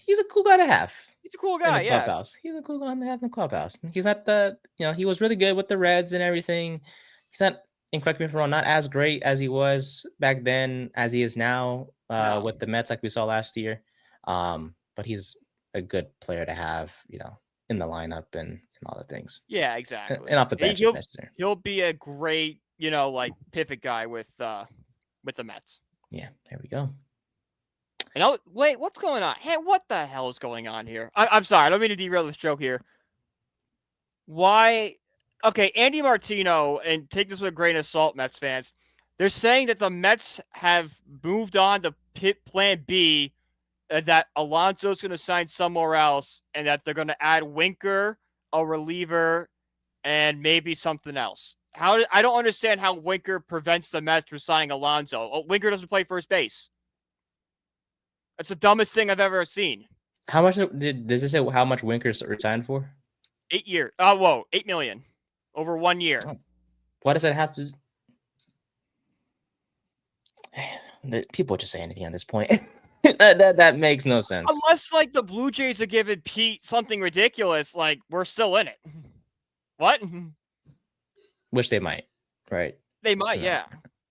a cool guy to have. He's a cool guy, in the clubhouse. He's a cool guy to have in the clubhouse. He's not he was really good with the Reds and everything. He's not, and correct me if I'm wrong, not as great as he was back then as he is now with the Mets, like we saw last year. But he's a good player to have, in the lineup and all the things. Yeah, exactly. And off the bench if necessary. He'll be a great, pivot guy with the Mets. Yeah, there we go. And wait, what's going on? Hey, what the hell is going on here? I'm sorry, I don't mean to derail this joke here. Why? Okay, Andy Martino, and take this with a grain of salt, Mets fans. They're saying that the Mets have moved on to Plan B, that Alonso's going to sign somewhere else, and that they're going to add Winker, a reliever, and maybe something else. I don't understand how Winker prevents the Mets from signing Alonso. Oh, Winker doesn't play first base. That's the dumbest thing I've ever seen. How much does it say how much Winker's resigned for? 8 years. Oh, whoa, $8 million over 1 year. Oh. Why does that have to? People just say anything at this point. that makes no sense. Unless the Blue Jays are giving Pete something ridiculous, we're still in it. What? Which they might, right? They might, yeah.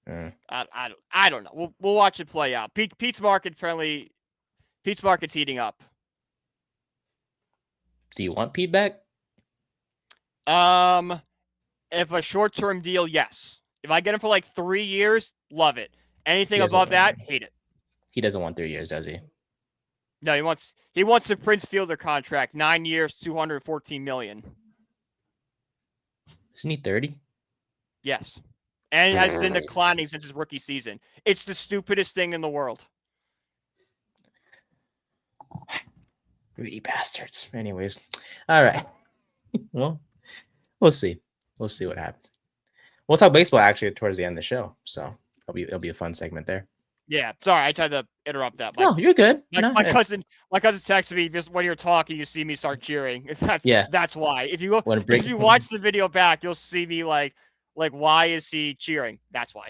I don't know. We'll watch it play out. Pete's market's heating up. Do you want Pete back? If a short-term deal, yes. If I get him for 3 years, love it. Anything above that, hate it. He doesn't want 3 years, does he? No, he wants the Prince Fielder contract, 9 years, $214 million. Isn't he 30? Yes. And it has been declining since his rookie season. It's the stupidest thing in the world. Greedy bastards. Anyways. All right. Well, we'll see. We'll see what happens. We'll talk baseball actually towards the end of the show. So it'll be a fun segment there. Yeah. Sorry, I tried to interrupt that. No, you're good. My cousin texted me just when you're talking, you see me start cheering. That's why. If you watch the video back, you'll see me like why is he cheering? That's why.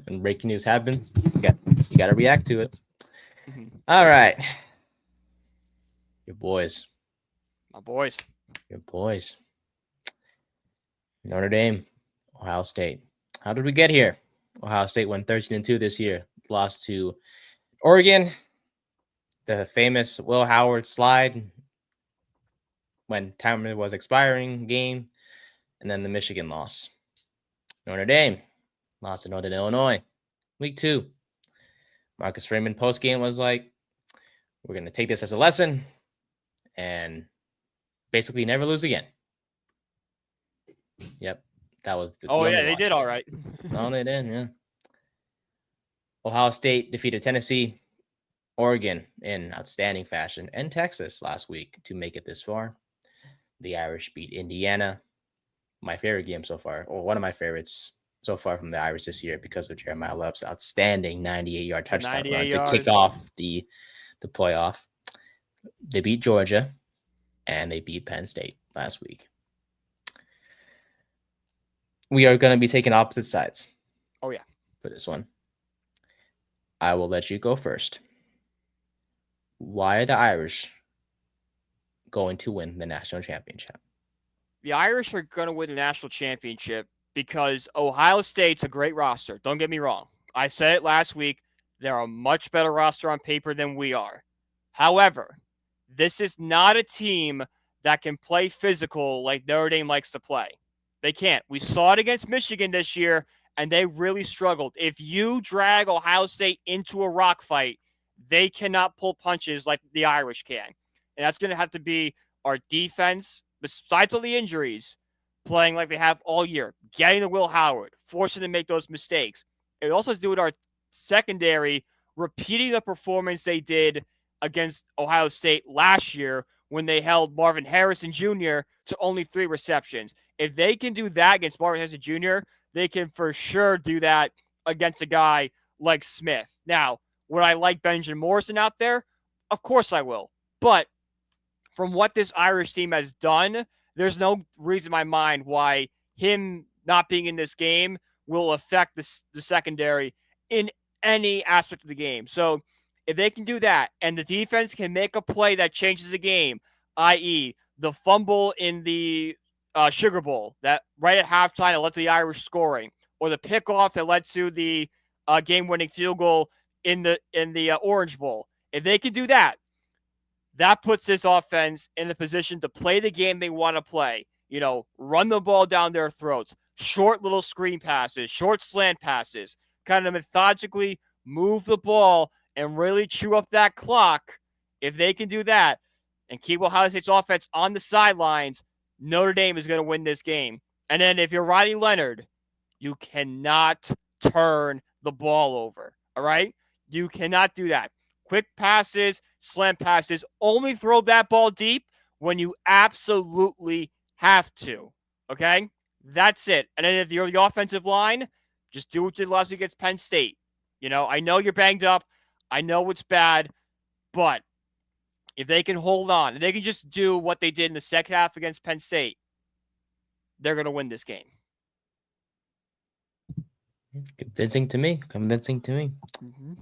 When breaking news happens, you got to react to it. Mm-hmm. All right. Your boys. My boys. Your boys. Notre Dame, Ohio State. How did we get here? Ohio State went 13-2 this year. Lost to Oregon. The famous Will Howard slide when time was expiring game. And then the Michigan loss. Notre Dame lost to Northern Illinois. Week 2. Marcus Freeman post-game was like, we're going to take this as a lesson and basically never lose again. Yep. That was they did all right. No, they did, yeah. Ohio State defeated Tennessee, Oregon in outstanding fashion, and Texas last week to make it this far. The Irish beat Indiana. My favorite game so far, or one of my favorites so far from the Irish this year, because of Jeremiah Love's outstanding 98-yard touchdown run to kick off the playoff. They beat Georgia, and they beat Penn State last week. We are going to be taking opposite sides. Oh, yeah. For this one. I will let you go first. Why are the Irish going to win the national championship? The Irish are going to win the national championship because Ohio State's a great roster. Don't get me wrong. I said it last week. They're a much better roster on paper than we are. However, this is not a team that can play physical like Notre Dame likes to play. They can't. We saw it against Michigan this year, and they really struggled. If you drag Ohio State into a rock fight, they cannot pull punches like the Irish can. And that's going to have to be our defense, besides all the injuries, playing like they have all year, getting to Will Howard, forcing them to make those mistakes. It also has to do with our secondary repeating the performance they did against Ohio State last year when they held Marvin Harrison Jr. to only 3 receptions. If they can do that against Marvin Harrison Jr., they can for sure do that against a guy like Smith. Now, would I like Benjamin Morrison out there? Of course I will. But from what this Irish team has done, there's no reason in my mind why him not being in this game will affect the secondary in any aspect of the game. So if they can do that and the defense can make a play that changes the game, i.e., the fumble in the Sugar Bowl that right at halftime that led to the Irish scoring, or the pickoff that led to the game-winning field goal in the Orange Bowl. If they can do that, that puts this offense in a position to play the game they want to play. You know, run the ball down their throats, short little screen passes, short slant passes, kind of methodically move the ball and really chew up that clock. If they can do that and keep Ohio State's offense on the sidelines, Notre Dame is going to win this game. And then if you're Riley Leonard, you cannot turn the ball over. All right? You cannot do that. Quick passes, slant passes, only throw that ball deep when you absolutely have to. Okay? That's it. And then if you're the offensive line, just do what you did last week against Penn State. You know, I know you're banged up. I know it's bad. But if they can hold on, and they can just do what they did in the second half against Penn State, they're going to win this game. Convincing to me. Mm-hmm.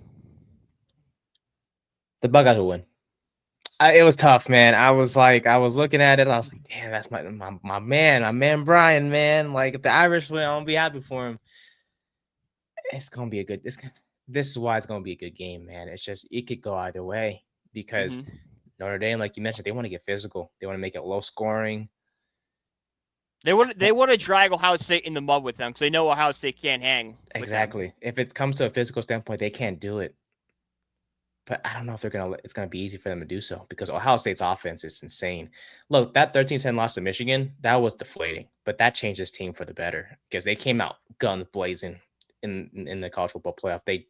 The Buckeyes will win. It was tough, man. I was looking at it. I was like, damn, that's my man, Brian, man. Like, if the Irish win, I'm going to be happy for him. It's going to be a good – this is why it's going to be a good game, man. It's just it could go either way because Notre Dame, like you mentioned, they want to get physical. They want to make it low scoring. They want to drag Ohio State in the mud with them because they know Ohio State can't hang. Exactly. If it comes to a physical standpoint, they can't do it. But I don't know if it's gonna be easy for them to do so because Ohio State's offense is insane. Look, that 13-10 loss to Michigan, that was deflating, but that changed this team for the better because they came out guns blazing in the college football playoff. They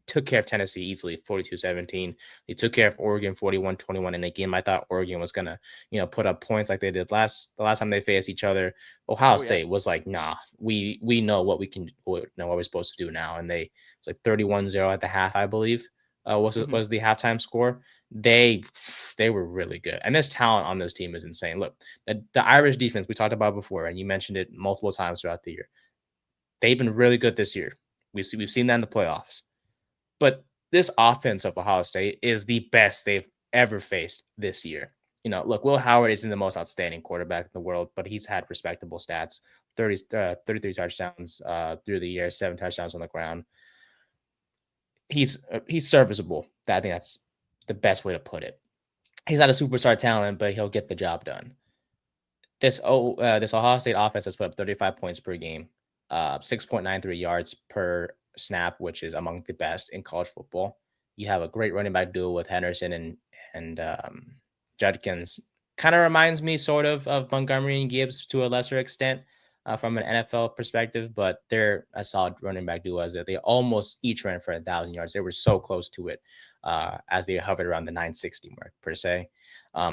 took care of Tennessee easily, 42-17. They took care of Oregon 41-21 in a game I thought Oregon was gonna, put up points like they did the last time they faced each other. Ohio State was like, nah, we know what we can know what we're supposed to do now. And it was like 31-0 at the half, I believe. Was the halftime score. They were really good. And this talent on this team is insane. Look, the Irish defense we talked about before, and you mentioned it multiple times throughout the year. They've been really good this year. We've seen that in the playoffs. But this offense of Ohio State is the best they've ever faced this year. Look, Will Howard isn't the most outstanding quarterback in the world, but he's had respectable stats. 33 touchdowns through the year, 7 touchdowns on the ground. He's serviceable. I think that's the best way to put it. He's not a superstar talent, but he'll get the job done. This Ohio State offense has put up 35 points per game, 6.93 yards per snap, which is among the best in college football. You have a great running back duo with Henderson and Judkins. Kind of reminds me sort of Montgomery and Gibbs to a lesser extent. From an NFL perspective, but they're a solid running back duo as they almost each ran for 1,000 yards. They were so close to it as they hovered around the 960 mark per se.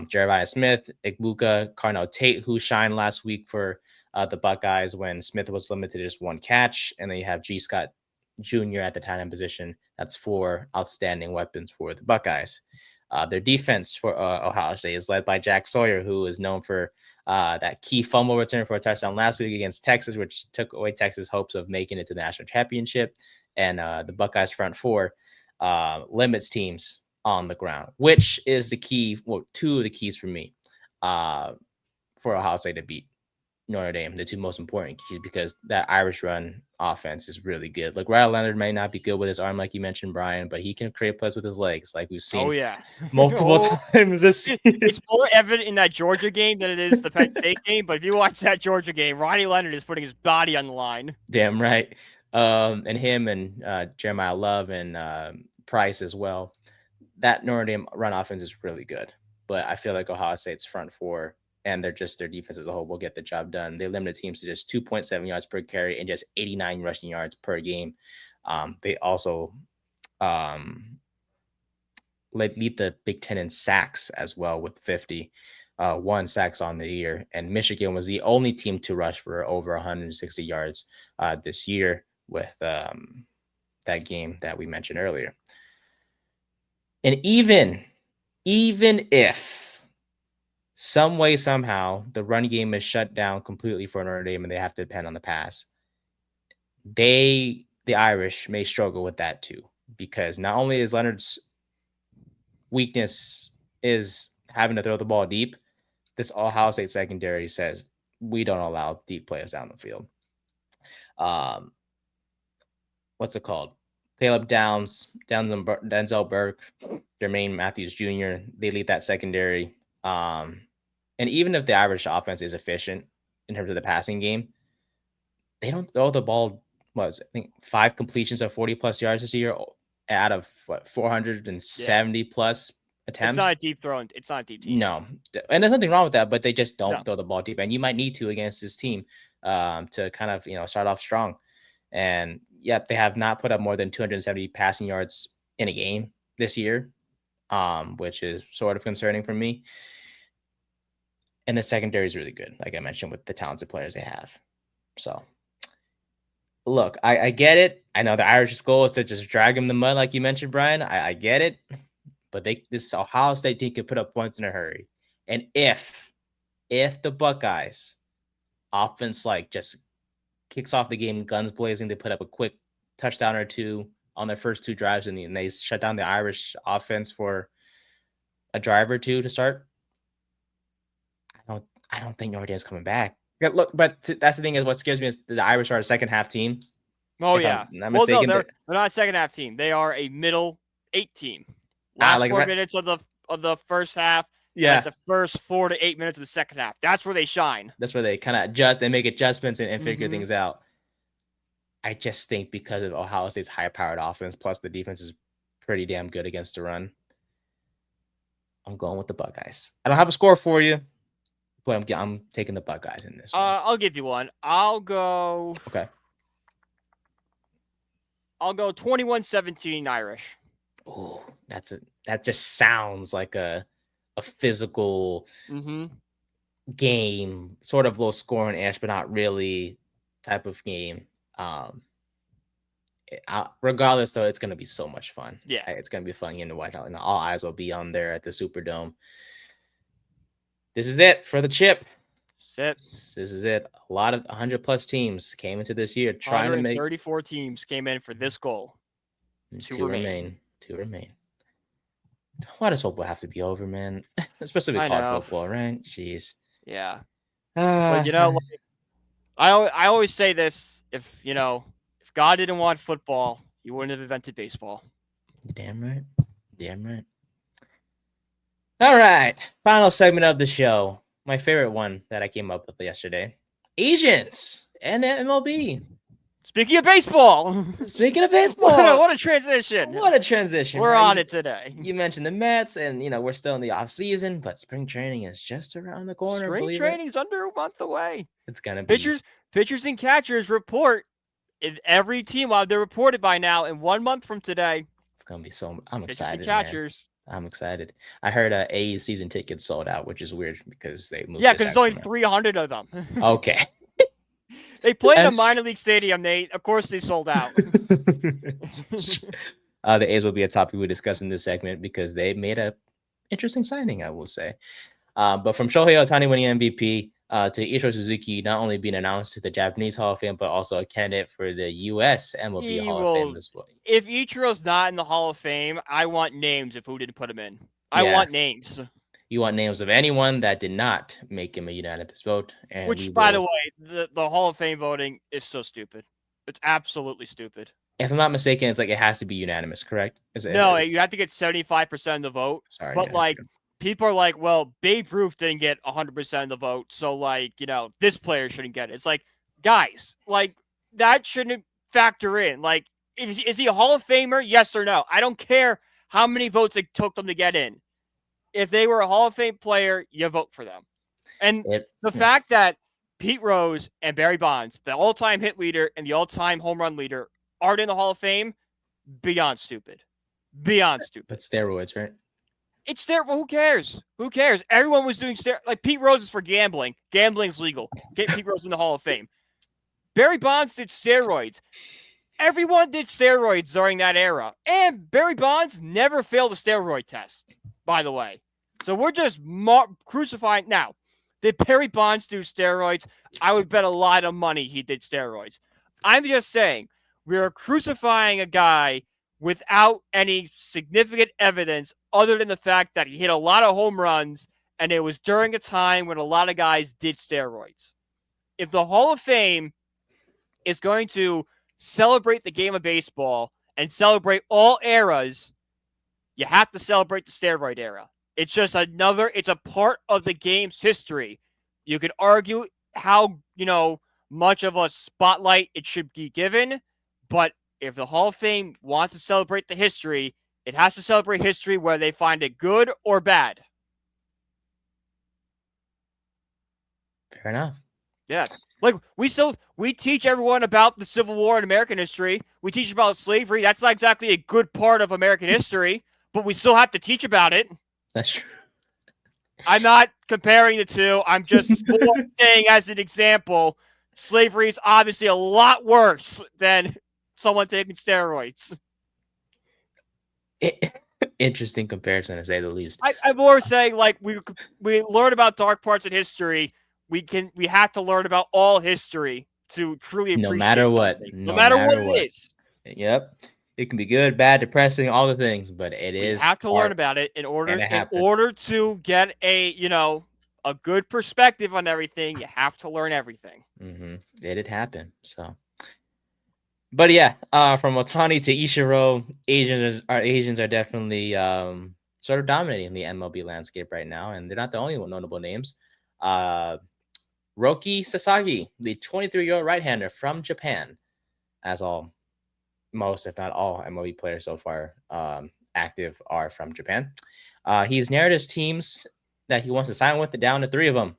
Jeremiah Smith, Igbuka, Carnell Tate, who shined last week for the Buckeyes when Smith was limited to just 1 catch. And then you have G. Scott Jr. at the tight end position. That's 4 outstanding weapons for the Buckeyes. Their defense for Ohio State is led by Jack Sawyer, who is known for that key fumble return for a touchdown last week against Texas, which took away Texas' hopes of making it to the national championship. And the Buckeyes front 4 limits teams on the ground, which is the key. Well, 2 of the keys for me for Ohio State to beat Notre Dame, the two most important keys, because that Irish run offense is really good. Like Riley Leonard may not be good with his arm, like you mentioned, Brian, but he can create plays with his legs, like we've seen Oh yeah, multiple times this season. It's more evident in that Georgia game than it is the Penn State game. But if you watch that Georgia game, Ronnie Leonard is putting his body on the line. Damn right. And him and Jeremiah Love and Price as well. That Notre Dame run offense is really good, but I feel like Ohio State's front four and their defense as a whole will get the job done. They limit teams to just 2.7 yards per carry and just 89 rushing yards per game. They also lead the Big Ten in sacks as well with 50. 1 sacks on the year, and Michigan was the only team to rush for over 160 yards this year with that game that we mentioned earlier. And even if some way, somehow, the run game is shut down completely for Notre Dame and they have to depend on the pass, the Irish may struggle with that too, because not only is Leonard's weakness is having to throw the ball deep, this Ohio State secondary says we don't allow deep plays down the field. What's it called? Caleb Downs and Denzel Burke, Jermaine Matthews Jr., they lead that secondary. And even if the Irish offense is efficient in terms of the passing game, they don't throw the ball, I think 5 completions of 40-plus yards this year out of 470 plus attempts. It's not a deep throw. It's not a deep team. No, and there's nothing wrong with that, but they just don't throw the ball deep, and you might need to against this team to kind of start off strong. And yep, they have not put up more than 270 passing yards in a game this year, which is sort of concerning for me. And the secondary is really good, like I mentioned, with the talented players they have. So, look, I get it. I know the Irish's goal is to just drag them in the mud, like you mentioned, Brian. I get it. But this Ohio State team can put up points in a hurry. And if the Buckeyes offense just kicks off the game guns blazing, they put up a quick touchdown or two on their first 2 drives, and they shut down the Irish offense for a drive or two to start, I don't think Notre Dame's coming back. Yeah, look, but that's the thing, is what scares me is the Irish are a second half team. Oh yeah. I'm mistaken, no, they're not a second half team. They are a middle 8 team. Last 4 minutes of the first half. Yeah. The first 4 to 8 minutes of the second half. That's where they shine. That's where they kind of adjust. They make adjustments and figure things out. I just think because of Ohio State's high-powered offense, plus the defense is pretty damn good against the run, I'm going with the Buckeyes. I don't have a score for you, but I'm taking the Buckeyes in this one. I'll give you one. I'll go 21-17 Irish. Oh, that just sounds like a physical game, sort of low scoring-ish, but not really type of game. Regardless, though, it's going to be so much fun. Yeah, it's going to be fun in the White House, and all eyes will be on there at the Superdome. This is it for the chip. This is it. A lot of 100-plus teams came into this year trying to make 34 teams came in for this goal. Two remain. Why does football have to be over, man? Especially with college football, right? Jeez. Yeah. But I always say this: if God didn't want football, he wouldn't have invented baseball. Damn right. All right. Final segment of the show. My favorite one that I came up with yesterday. Agents and MLB. Speaking of baseball. What a transition. We're on it today. You mentioned the Mets, and we're still in the off season, but spring training is just around the corner. Spring training's under a month away. It's gonna be pitchers and catchers report in every team. They're reported by now in 1 month from today. It's gonna be so. I'm excited. Catchers. Man. I'm excited. I heard A's season tickets sold out, which is weird because they moved. Yeah, because there's only 300 of them. Okay. They play in a minor league stadium, Nate. Of course they sold out. The A's will be a topic we discuss in this segment because they made a interesting signing, I will say. But from Shohei Ohtani winning MVP to Ichiro Suzuki not only being announced to the Japanese Hall of Fame, but also a candidate for the U.S. MLB Hall of Fame as well. If Ichiro's not in the Hall of Fame, I want names of who didn't put him in. I want names. You want names of anyone that did not make him a unanimous vote, and Which, by the way, the Hall of Fame voting is so stupid. It's absolutely stupid. If I'm not mistaken, it's like it has to be unanimous, correct? No, you have to get 75% of the vote. Sorry, But yeah. people are like, well, Babe Ruth didn't get 100% of the vote, so this player shouldn't get it. It's like, guys, that shouldn't factor in. Is he a Hall of Famer? Yes or no? I don't care how many votes it took them to get in. If they were a Hall of Fame player, you vote for them. And the fact that Pete Rose and Barry Bonds, the all-time hit leader and the all-time home run leader, aren't in the Hall of Fame, beyond stupid. Beyond stupid. But steroids, right? It's steroids. Who cares? Who cares? Everyone was doing steroids. Like, Pete Rose is for gambling. Gambling's legal. Get Pete Rose in the Hall of Fame. Barry Bonds did steroids. Everyone did steroids during that era. And Barry Bonds never failed a steroid test, by the way. So we're just crucifying. Now, did Barry Bonds do steroids? I would bet a lot of money he did steroids. I'm just saying, we are crucifying a guy without any significant evidence other than the fact that he hit a lot of home runs, and it was during a time when a lot of guys did steroids. If the Hall of Fame is going to celebrate the game of baseball and celebrate all eras, you have to celebrate the steroid era. It's just it's a part of the game's history. You could argue how, much of a spotlight it should be given, but if the Hall of Fame wants to celebrate the history, it has to celebrate history whether they find it good or bad. Fair enough. Yeah. We teach everyone about the Civil War in American history. We teach about slavery. That's not exactly a good part of American history, but we still have to teach about it. That's true. I'm not comparing the two. I'm just saying as an example, slavery is obviously a lot worse than someone taking steroids. Interesting comparison, to say the least. I'm more saying, we learn about dark parts in history. We have to learn about all history to truly appreciate no matter what. No matter what it is. Yep. It can be good, bad, depressing, all the things, but you have to learn about it in order to get a good perspective on everything. You have to learn everything. Mm-hmm. It did happen. So, but yeah, from Ohtani to Ichiro, Asians are definitely sort of dominating the MLB landscape right now, and they're not the only notable names. Roki Sasaki, the 23-year-old right-hander from Japan, as most, if not all, MLB players so far active are from Japan. He's narrowed his teams that he wants to sign with down to 3 of them.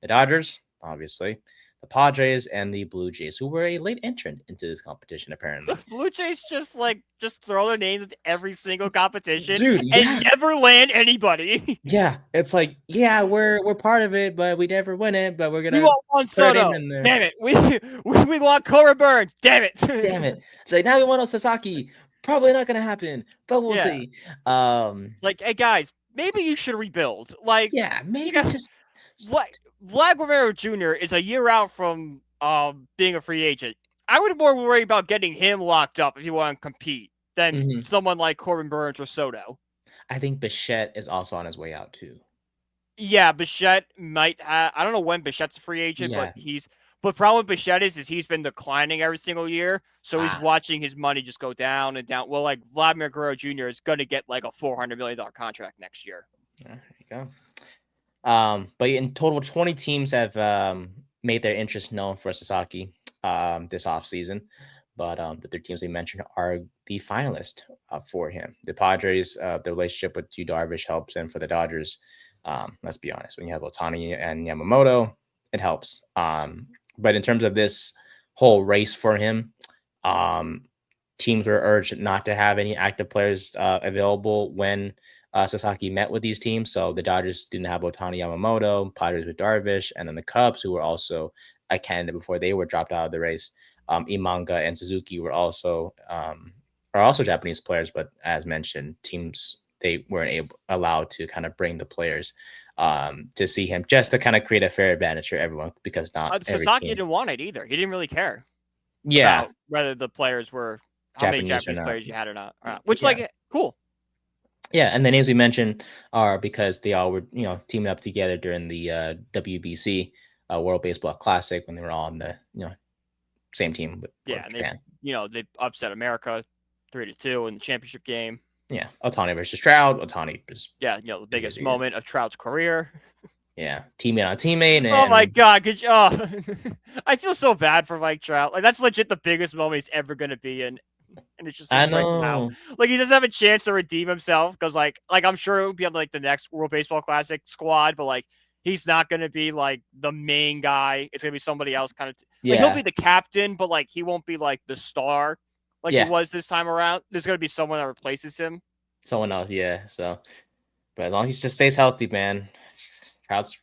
The Dodgers, obviously, the Padres, and the Blue Jays, who were a late entrant into this competition, apparently. The Blue Jays just throw their names into every single competition, dude, and never land anybody. Yeah, it's like, we're part of it, but we never win it. But we're gonna. We want Juan Soto. Damn it. We want Corbin Burns. Damn it. Damn it. It's like, now we want Sasaki. Probably not gonna happen, but we'll see. Hey guys, maybe you should rebuild. Maybe just. Vlad Guerrero Jr. is a year out from being a free agent. I would more worry about getting him locked up if you want to compete than someone like Corbin Burns or Soto. I think Bichette is also on his way out too. Yeah, Bichette might have. I don't know when Bichette's a free agent, but the problem with Bichette is he's been declining every single year, so he's watching his money just go down and down. Well, Vladimir Guerrero Jr. is going to get a $400 million contract next year. There you go. But in total, 20 teams have made their interest known for Sasaki this offseason. But the 3 teams we mentioned are the finalists for him. The Padres, the relationship with Yu Darvish helps, and for the Dodgers, let's be honest, when you have Ohtani and Yamamoto, it helps. But in terms of this whole race for him, teams were urged not to have any active players available when Sasaki met with these teams. So the Dodgers didn't have Ohtani, Yamamoto, Padres with Darvish, and then the Cubs, who were also a candidate before they were dropped out of the race. Imanga and Suzuki were also Japanese players, but as mentioned, teams, they weren't allowed to kind of bring the players to see him, just to kind of create a fair advantage for everyone, because not Sasaki didn't want it either. He didn't really care. Yeah, whether the players were how many Japanese players you had or not. Which cool. Yeah, and the names we mentioned are because they all were, teaming up together during the WBC World Baseball Classic when they were all on the, same team for Yeah, and Japan. they upset America 3-2 in the championship game. Yeah, Otani versus Trout. Otani is the biggest moment of Trout's career. Yeah, teammate on teammate. And... Oh my god, I feel so bad for Mike Trout. Like that's legit the biggest moment he's ever gonna be in. And it's just I right now. know. Like he doesn't have a chance to redeem himself because like I'm sure it would be on like the next World Baseball Classic squad, but like he's not gonna be like the main guy. It's gonna be somebody else kind of like he'll be the captain, but like he won't be like the star like he was this time around. There's gonna be someone that replaces him. Someone else, yeah. So, but as long as he just stays healthy, man. Trout's,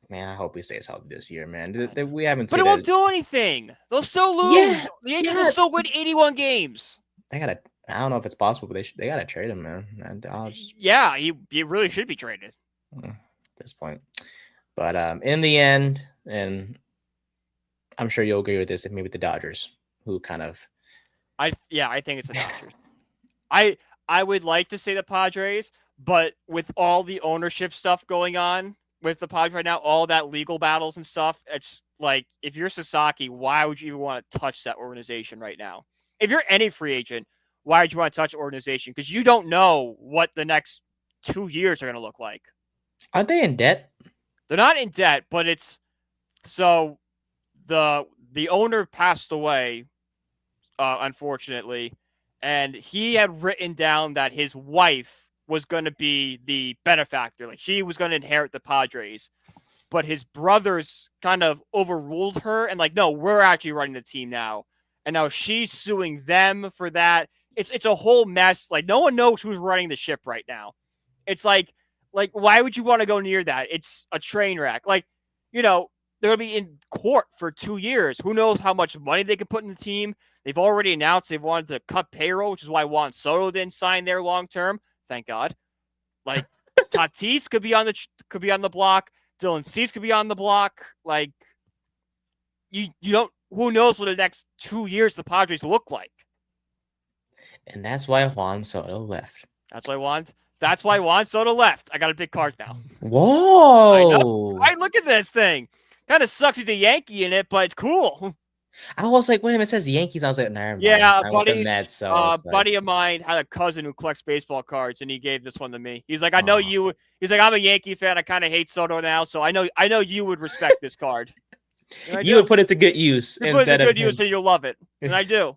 man, I hope he stays healthy this year, man. We haven't seen. But it won't do anything. They'll still lose. Yeah, The Yankees will still win 81 games. They gotta. I don't know if it's possible, but they gotta trade him, man. Yeah, he really should be traded at this point. But in the end, and I'm sure you'll agree with this, if maybe the Dodgers, who kind of. I think it's the Dodgers. I would like to say the Padres, but with all the ownership stuff going on with the Padres right now, all that legal battles and stuff, it's like if you're Sasaki, why would you even want to touch that organization right now? If you're any free agent, why would you want to touch an organization? Because you don't know what the next 2 years are going to look like. Aren't they in debt? They're not in debt, but it's so the owner passed away, unfortunately, and he had written down that his wife was going to be the benefactor. Like she was going to inherit the Padres, but his brothers kind of overruled her and like, no, we're actually running the team now. And now she's suing them for that. It's a whole mess. Like no one knows who's running the ship right now. It's like why would you want to go near that? It's a train wreck. Like, they're going to be in court for 2 years. Who knows how much money they could put in the team? They've already announced they've wanted to cut payroll, which is why Juan Soto didn't sign there long term. Thank God. Like Tatis could be on the block. Dylan Cease could be on the block. Like you don't. Who knows what the next 2 years the Padres look like? And that's why Juan Soto left. That's why Juan Soto left. I got a big card now. Whoa! I know. Right, look at this thing. Kind of sucks he's a Yankee in it, but it's cool. I was like, wait a minute, it says Yankees. I was like, never mind. Yeah, a buddy of mine had a cousin who collects baseball cards, and he gave this one to me. He's like, I know you. He's like, I'm a Yankee fan. I kind of hate Soto now, so I know you would respect this card. You would put it to good use. You put it to good use, and you'll love it. And I do.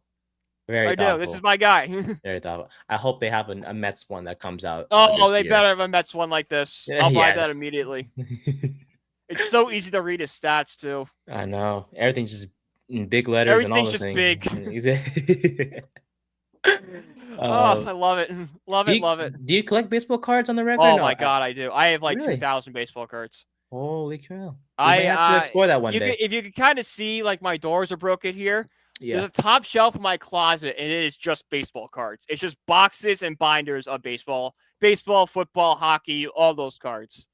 Very thoughtful. This is my guy. Very thoughtful. I hope they have a Mets one that comes out. They better have a Mets one like this. I'll buy that immediately. It's so easy to read his stats too. I know. Everything's just in big letters and all the things. Everything's just big. I love it. Love it. Do you collect baseball cards on the record? Oh my god, I do. I have like 2,000 baseball cards. Holy cow. I have to explore that one day. If you can kind of see, like my doors are broken here. Yeah. There's a top shelf in my closet, and it is just baseball cards. It's just boxes and binders of baseball, football, hockey, all those cards.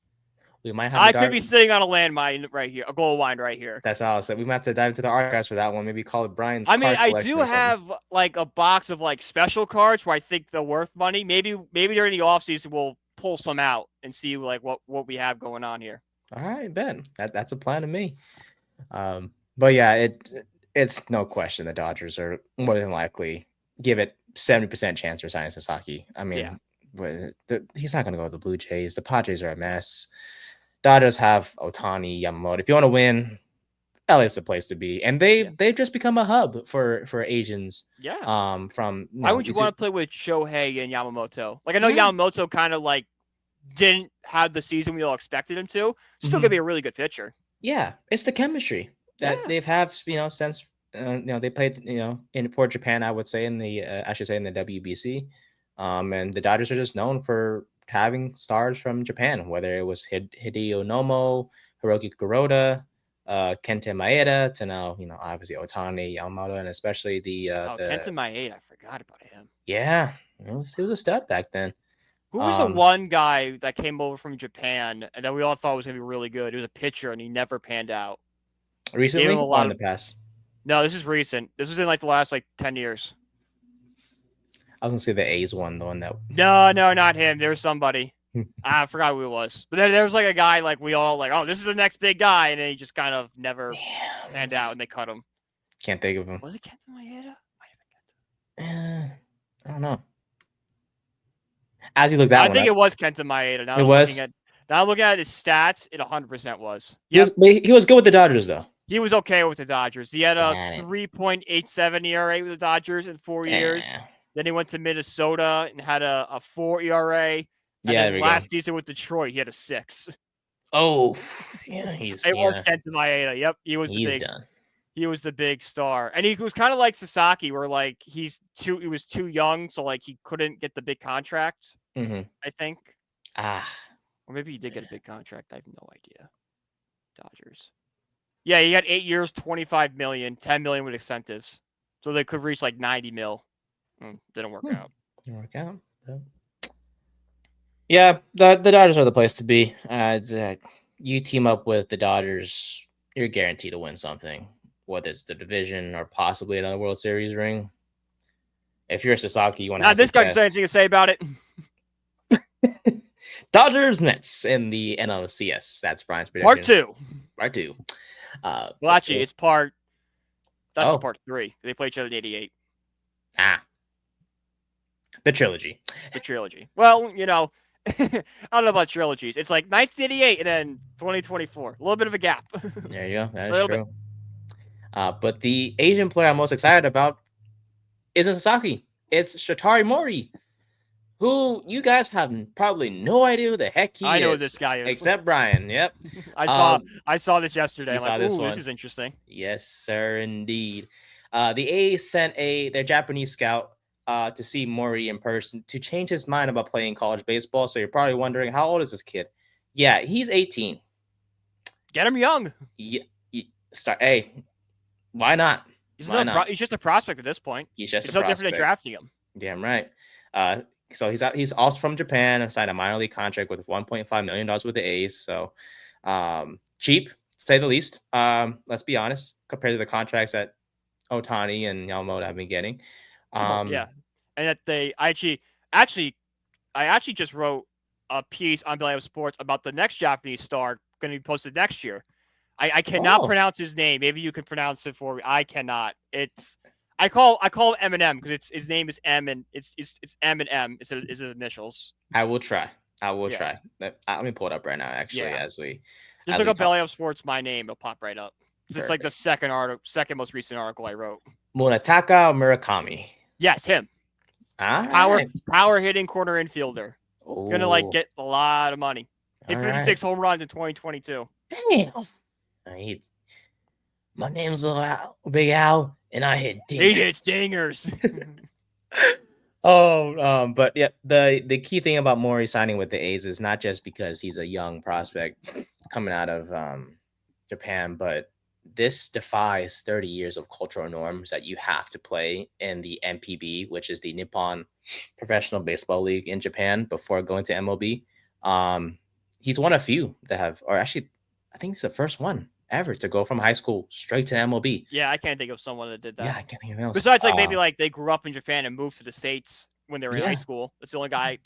We might have. I could be sitting on a landmine right here, a gold mine right here. That's all I said. We might have to dive into the archives for that one. Maybe call it Brian's. I mean, I do have like a box of like special cards where I think they're worth money. Maybe during the offseason we'll pull some out and see like what we have going on here. All right, Ben. That's a plan to me. But yeah, it's no question the Dodgers are more than likely give it 70% chance for signing Sasaki. I mean, he's not going to go to the Blue Jays. The Padres are a mess. Dodgers have Otani, Yamamoto. If you want to win, LA's the place to be. And they've just become a hub for Asians. Yeah. Why would you want to play with Shohei and Yamamoto? Like I know Yamamoto kind of like didn't have the season we all expected him to. Still gonna be a really good pitcher. Yeah, it's the chemistry that they've had, since they played, for Japan, I would say in the WBC, and the Dodgers are just known for having stars from Japan, whether it was Hideo Nomo, Hiroki Kuroda, Kenta Maeda, to now, obviously Otani, Yamamoto, and especially the Kenta Maeda, I forgot about him. Yeah, he was a stud back then. Who was the one guy that came over from Japan and that we all thought was going to be really good? He was a pitcher and he never panned out. Recently or in the past? No, this is recent. This was in like the last 10 years. I was gonna say the A's one, the one that. No, not him. There was somebody. I forgot who it was. But there was like a guy like we all like, oh, this is the next big guy, and then he just kind of never panned out, and they cut him. Can't think of him. Was it Kenta Maeda? Might have been Kenta. I don't know. As you look that, I think it was Kenta Maeda. Now it was. Now I'm looking at his stats. It 100% was. Yep. He was good with the Dodgers though. He was okay with the Dodgers. He had a 3.87 ERA with the Dodgers in 4 years. Then he went to Minnesota and had a 4 ERA. And then last season with Detroit, he had a 6. Oh, yeah, he's. It was Kenta Maeda. Yep, he was done. He was the big star, and he was kind of like Sasaki, where like he was too young, so like he couldn't get the big contract. Mm-hmm. I think. Or maybe he did get a big contract. I have no idea. Dodgers. Yeah, he had 8 years, 25 million, 10 million with incentives, so they could reach like 90 mil. Didn't work out. Didn't work out. Yeah, the Dodgers are the place to be. You team up with the Dodgers, you're guaranteed to win something, whether it's the division or possibly another World Series ring. If you're Sasaki, you want to have this guy has anything to say about it. Dodgers Mets in the NLCS. That's Brian's prediction. Part two. Well, actually, it's part. That's part 3. They play each other in '88. The trilogy. Well, you know, I don't know about trilogies. It's like 1988 and then 2024. A little bit of a gap. There you go. That is true. But the Asian player I'm most excited about isn't Sasaki. It's Shotaro Morii, who you guys have probably no idea who the heck he is. I know who this guy is. Except Brian. Yep. I saw this yesterday. I'm like, this is interesting. Yes, sir, indeed. The A's sent their Japanese scout to see Morii in person to change his mind about playing college baseball. So you're probably wondering, how old is this kid? Yeah, he's 18. Get him young. Yeah. Hey, why not? He's just a prospect at this point. He's just no different than drafting him. Damn right. So he's also from Japan and signed a minor league contract with $1.5 million with the A's. So cheap, to say the least. Let's be honest, compared to the contracts that Ohtani and Yamamoto have been getting. Yeah, and that they I actually just wrote a piece on Belly Up Sports about the next Japanese star going to be posted next year. I cannot pronounce his name. Maybe you can pronounce it for me. I cannot. I call him Eminem because his name is M and it's M and M. It's his initials. I will try. Try. Let me pull it up right now. Actually, as we just look up Belly Up Sports. My name, it'll pop right up. It's like the second most recent article I wrote. Munetaka Murakami. Yes, him. Power hitting corner infielder. Ooh. Gonna get a lot of money. Hit 56 home runs in 2022. Damn. My name's Big Al, and I hit dingers. He hits dingers. But yeah, the key thing about Morii signing with the A's is not just because he's a young prospect coming out of Japan, but this defies 30 years of cultural norms that you have to play in the NPB, which is the Nippon Professional Baseball League in Japan, before going to MLB. He's one of few that have, or actually, I think he's the first one ever to go from high school straight to MLB. Yeah, I can't think of someone that did that. Yeah, I can't think of anyone else. Besides, maybe they grew up in Japan and moved to the States when they were in high school. That's the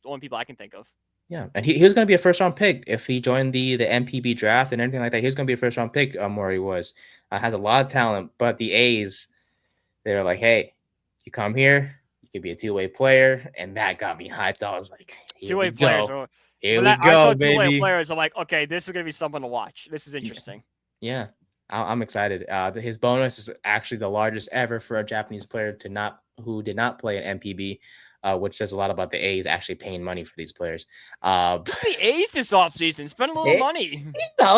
only people I can think of. Yeah, and he was going to be a first-round pick if he joined the MPB draft and everything like that. He was going to be a first-round pick. Morii was has a lot of talent, but the A's, they were like, "Hey, you come here, you could be a two-way player," and that got me hyped. I was like, "Two-way players." Here we go, I saw baby. Two-way players. I'm like, "Okay, this is going to be something to watch. This is interesting." Yeah, I'm excited. His bonus is actually the largest ever for a Japanese player who did not play an MPB. Which says a lot about the A's actually paying money for these players. The A's this offseason, spend a little money.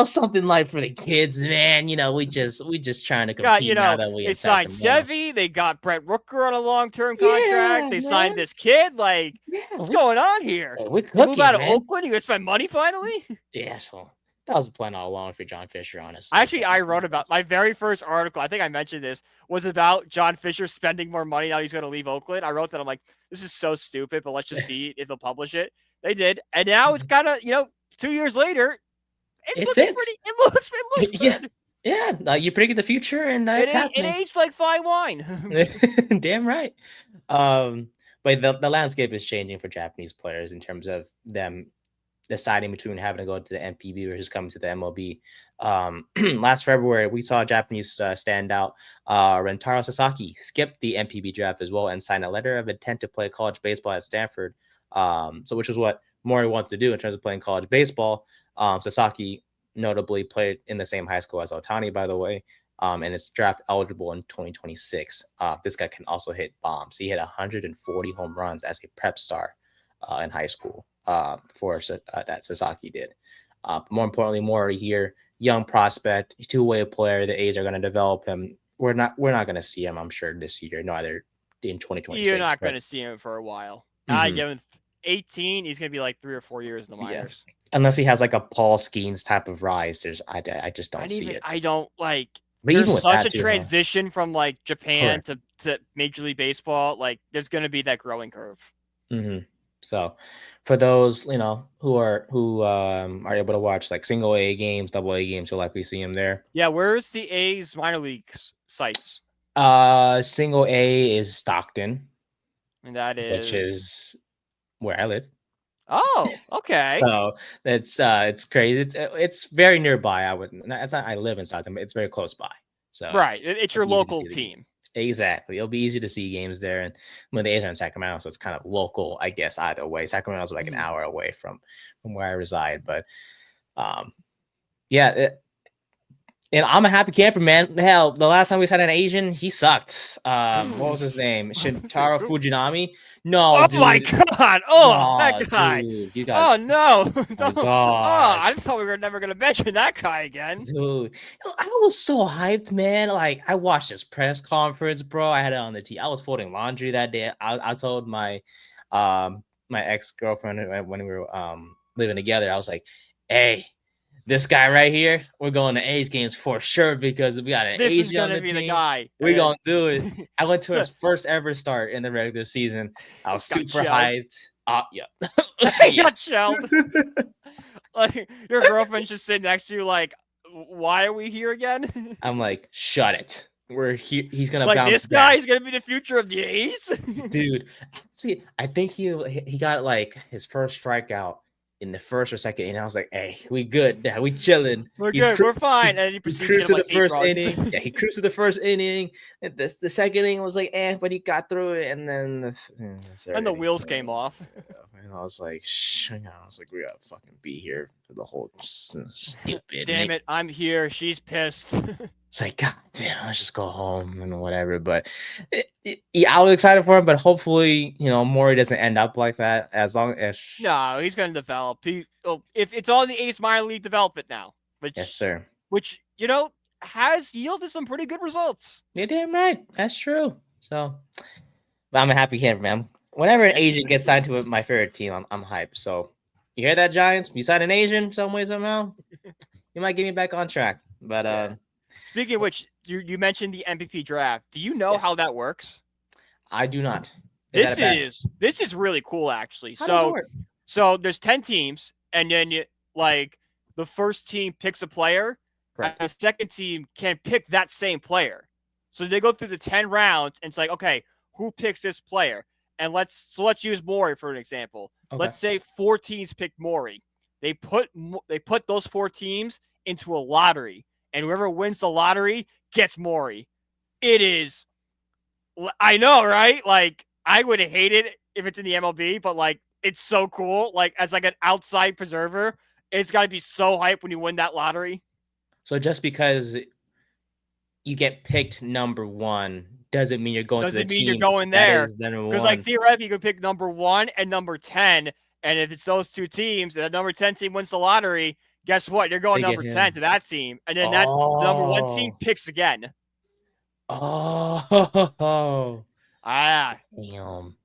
Something like for the kids, man. We just trying to compete now that we signed Sevy. They got Brett Rooker on a long-term contract. They signed this kid. What's going on here? We're cooking, move out of Oakland. You gonna spend money finally? Yes, well, that was the plan all along for John Fisher, honestly. Actually, I wrote about my very first article. I think I mentioned this was about John Fisher spending more money now he's going to leave Oakland. I wrote that. I'm like, this is so stupid, but let's just see if they'll publish it. They did, and now it's kind of 2 years later. It looks good. Yeah. You predict the future, and it's happening. It aged like fine wine. Damn right. But but the landscape is changing for Japanese players in terms of them deciding between having to go to the MPB versus coming to the MLB. Last February, we saw a Japanese standout, Rentaro Sasaki, skip the MPB draft as well and sign a letter of intent to play college baseball at Stanford. So which was what Morii wanted to do in terms of playing college baseball. Sasaki notably played in the same high school as Otani, by the way, and is draft eligible in 2026. This guy can also hit bombs. He hit 140 home runs as a prep star in high school for that Sasaki did. More importantly, Morii here, young prospect, two-way player. The A's are going to develop him. We're not going to see him, I'm sure, this year, neither in 2026. You're not going to see him for a while. Mm-hmm. 18, he's going to be like 3 or 4 years in the minors. Yeah. Unless he has like a Paul Skeens type of rise, I just don't see it. I don't like. But there's even with such that a transition from like Japan to Major League Baseball. Like, there's going to be that growing curve. Mm-hmm. So, for those who are able to watch like single A games, double A games, you'll likely see him there. Yeah, where's the A's minor league sites? Single A is Stockton, and that is which is where I live. Oh, okay. So it's crazy. It's very nearby. I live in Stockton, but it's very close by. So right, it's your local team. Exactly. It'll be easy to see games there. And when the A's are in Sacramento, so it's kind of local, I guess, either way. Sacramento's like an hour away from where I reside. But and I'm a happy camper, man. Hell, the last time we had an Asian, he sucked. What was his name? Shotaro Fujinami? No, oh dude. My God. Oh, that guy. Dude, oh, no. Oh, God. I thought we were never going to mention that guy again. Dude, I was so hyped, man. Like, I watched this press conference, bro. I had it on the TV. I was folding laundry that day. I told my my ex-girlfriend when we were living together, I was like, hey, this guy right here, we're going to A's games for sure because we got an Asian on the team. The guy. We're going to do it. I went to his first ever start in the regular season. I was super hyped. Yeah. I got shelled. Like, your girlfriend's just sitting next to you like, why are we here again? I'm like, shut it. We're here. He's going to like, bounce this back. guy's going to be the future of the A's? Dude, see, I think he got like his first strikeout in the first or second inning. I was like, hey, we good. Yeah, we chilling. We're good. We're fine. And he cruised to the first inning. Yeah, he cruised to the first inning. And the second inning was like, but he got through it. And then the wheels came off. And I was like, we gotta fucking be here for the whole stupid. Damn it, I'm here. She's pissed. It's like, God damn, let's just go home and whatever. But I was excited for him, but hopefully, Morii doesn't end up like that. As long as no, he's going to develop. If it's all the Ace minor league development now, yes, sir. Which has yielded some pretty good results. You're damn right. That's true. So, but I'm a happy camper, man. Whenever an Asian gets signed to my favorite team, I'm hyped. So, you hear that, Giants? You sign an Asian some way somehow, you might get me back on track. But speaking of which, you mentioned the MVP draft. Do you know how that works? I do not. This is really cool, actually. How does it work? So there's 10 teams, and then the first team picks a player, and the second team can pick that same player. So they go through the 10 rounds, and it's like, okay, who picks this player? And let's use Morii for an example. Okay. Let's say 4 teams picked Morii. They put those 4 teams into a lottery. And whoever wins the lottery gets Morii. It is, I know, right? Like, I would hate it if it's in the MLB, but like, it's so cool. Like, as like an outside preserver, it's got to be so hype when you win that lottery. So just because you get picked number 1 doesn't mean you're going to the team. Doesn't mean you're going there. Because like theoretically, you could pick number 1 and number 10, and if it's those 2 teams, and the number 10 team wins the lottery, guess what? You're going number 10 to that team. And then that number 1 team picks again. Oh. Damn.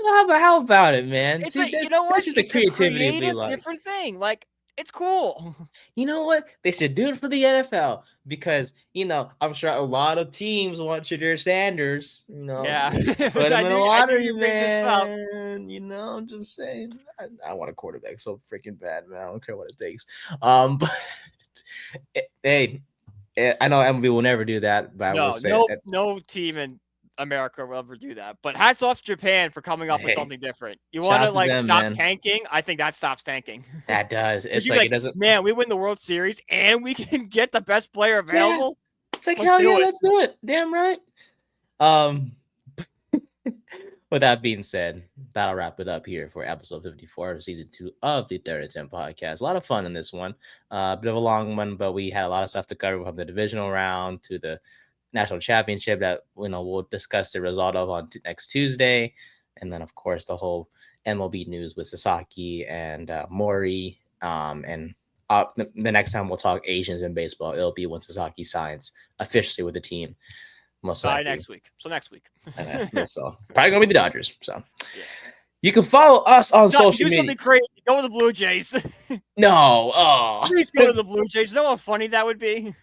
How about it, man? It's like, you know what? This is the creativity of creative, different thing. Like, it's cool. You know what? They should do it for the NFL because, I'm sure a lot of teams want Shedeur Sanders. Yeah. Put him in a lottery, man. I'm just saying. I want a quarterback so freaking bad, man. I don't care what it takes. But hey, I know MLB will never do that. But I will say no team in America will ever do that. But hats off to Japan for coming up with Hey, something different. You shout want out to to like them, stop man. tanking? I think that stops tanking. That does. It's You're like like, it doesn't. man, we win the World Series and we can get the best player Yeah, available. it's like Let's hell do yeah, it. let's do it. Damn right. With that being said, that'll wrap it up here for episode 54 of season 2 of the Third and 10 podcast. A lot of fun in this one. A bit of a long one, but we had a lot of stuff to cover from the divisional round to the national championship that we'll discuss the result of on next Tuesday, and then of course the whole MLB news with Sasaki and Morii. And the next time we'll talk Asians in baseball, it'll be when Sasaki signs officially with the team. Most likely next week. So next week. So probably gonna be the Dodgers. So yeah. You can follow us on social media. Something crazy. Go to the Blue Jays. No. Oh. Please go to the Blue Jays. You know how funny that would be?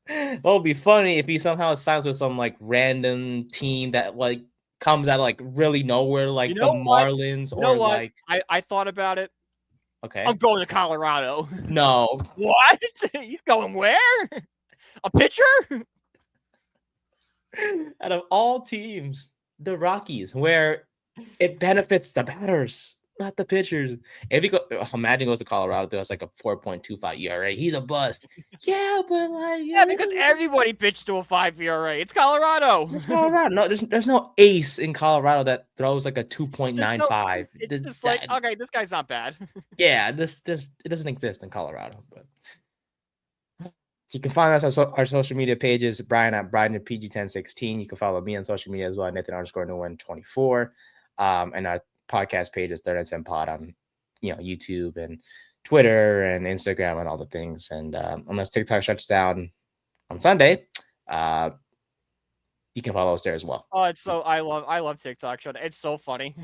That would be funny if he somehow signs with some like random team that like comes out of like really nowhere, like the Marlins or like. I thought about it. Okay. I'm going to Colorado. No. What? He's going where? A pitcher? Out of all teams, the Rockies, where it benefits the batters, not the pitchers. If you go, imagine goes to Colorado, there's like a 4.25 ERA. He's a bust. Yeah, but like because everybody pitched to a 5 ERA. It's Colorado. It's Colorado. No, there's no ace in Colorado that throws like a 2.95. It's just like, okay, this guy's not bad. Yeah, it doesn't exist in Colorado, but. You can find us on our social media pages, Brian at PG1016. You can follow me on social media as well, Nathan_Nguyen24. And our podcast page is Third and 10 Pod on YouTube and Twitter and Instagram and all the things. And unless TikTok shuts down on Sunday, you can follow us there as well. Oh, it's so I love TikTok. It's so funny.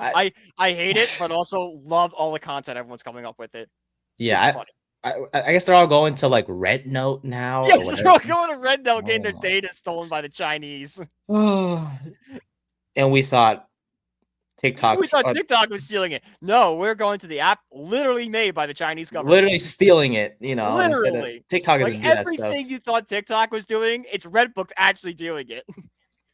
I hate it, but also love all the content everyone's coming up with it. Yeah, funny. I guess they're all going to like Red Note now. Yes, they're all going to Red Note, getting their data stolen by the Chinese. And we thought TikTok. We thought TikTok was stealing it. No, we're going to the app literally made by the Chinese government. Literally stealing it, Literally. TikTok like isn't doing that stuff. Everything you thought TikTok was doing, it's Redbook's actually doing it.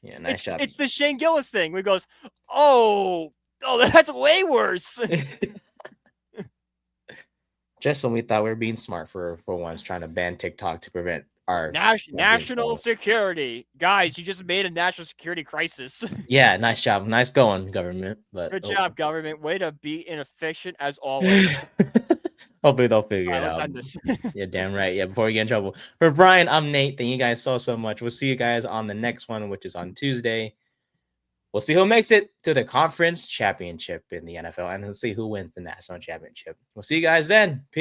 Yeah, nice job. It's the Shane Gillis thing. We goes, oh, that's way worse. Just when we thought we were being smart for once, trying to ban TikTok to prevent our national security. Guys, you just made a national security crisis. Yeah, nice job. Nice going, government. But good job, government. Way to be inefficient as always. Hopefully they'll figure it out. Yeah, damn right. Yeah, before we get in trouble. For Brian, I'm Nate. Thank you guys so much. We'll see you guys on the next one, which is on Tuesday. We'll see who makes it to the conference championship in the NFL, and we'll see who wins the national championship. We'll see you guys then. Peace.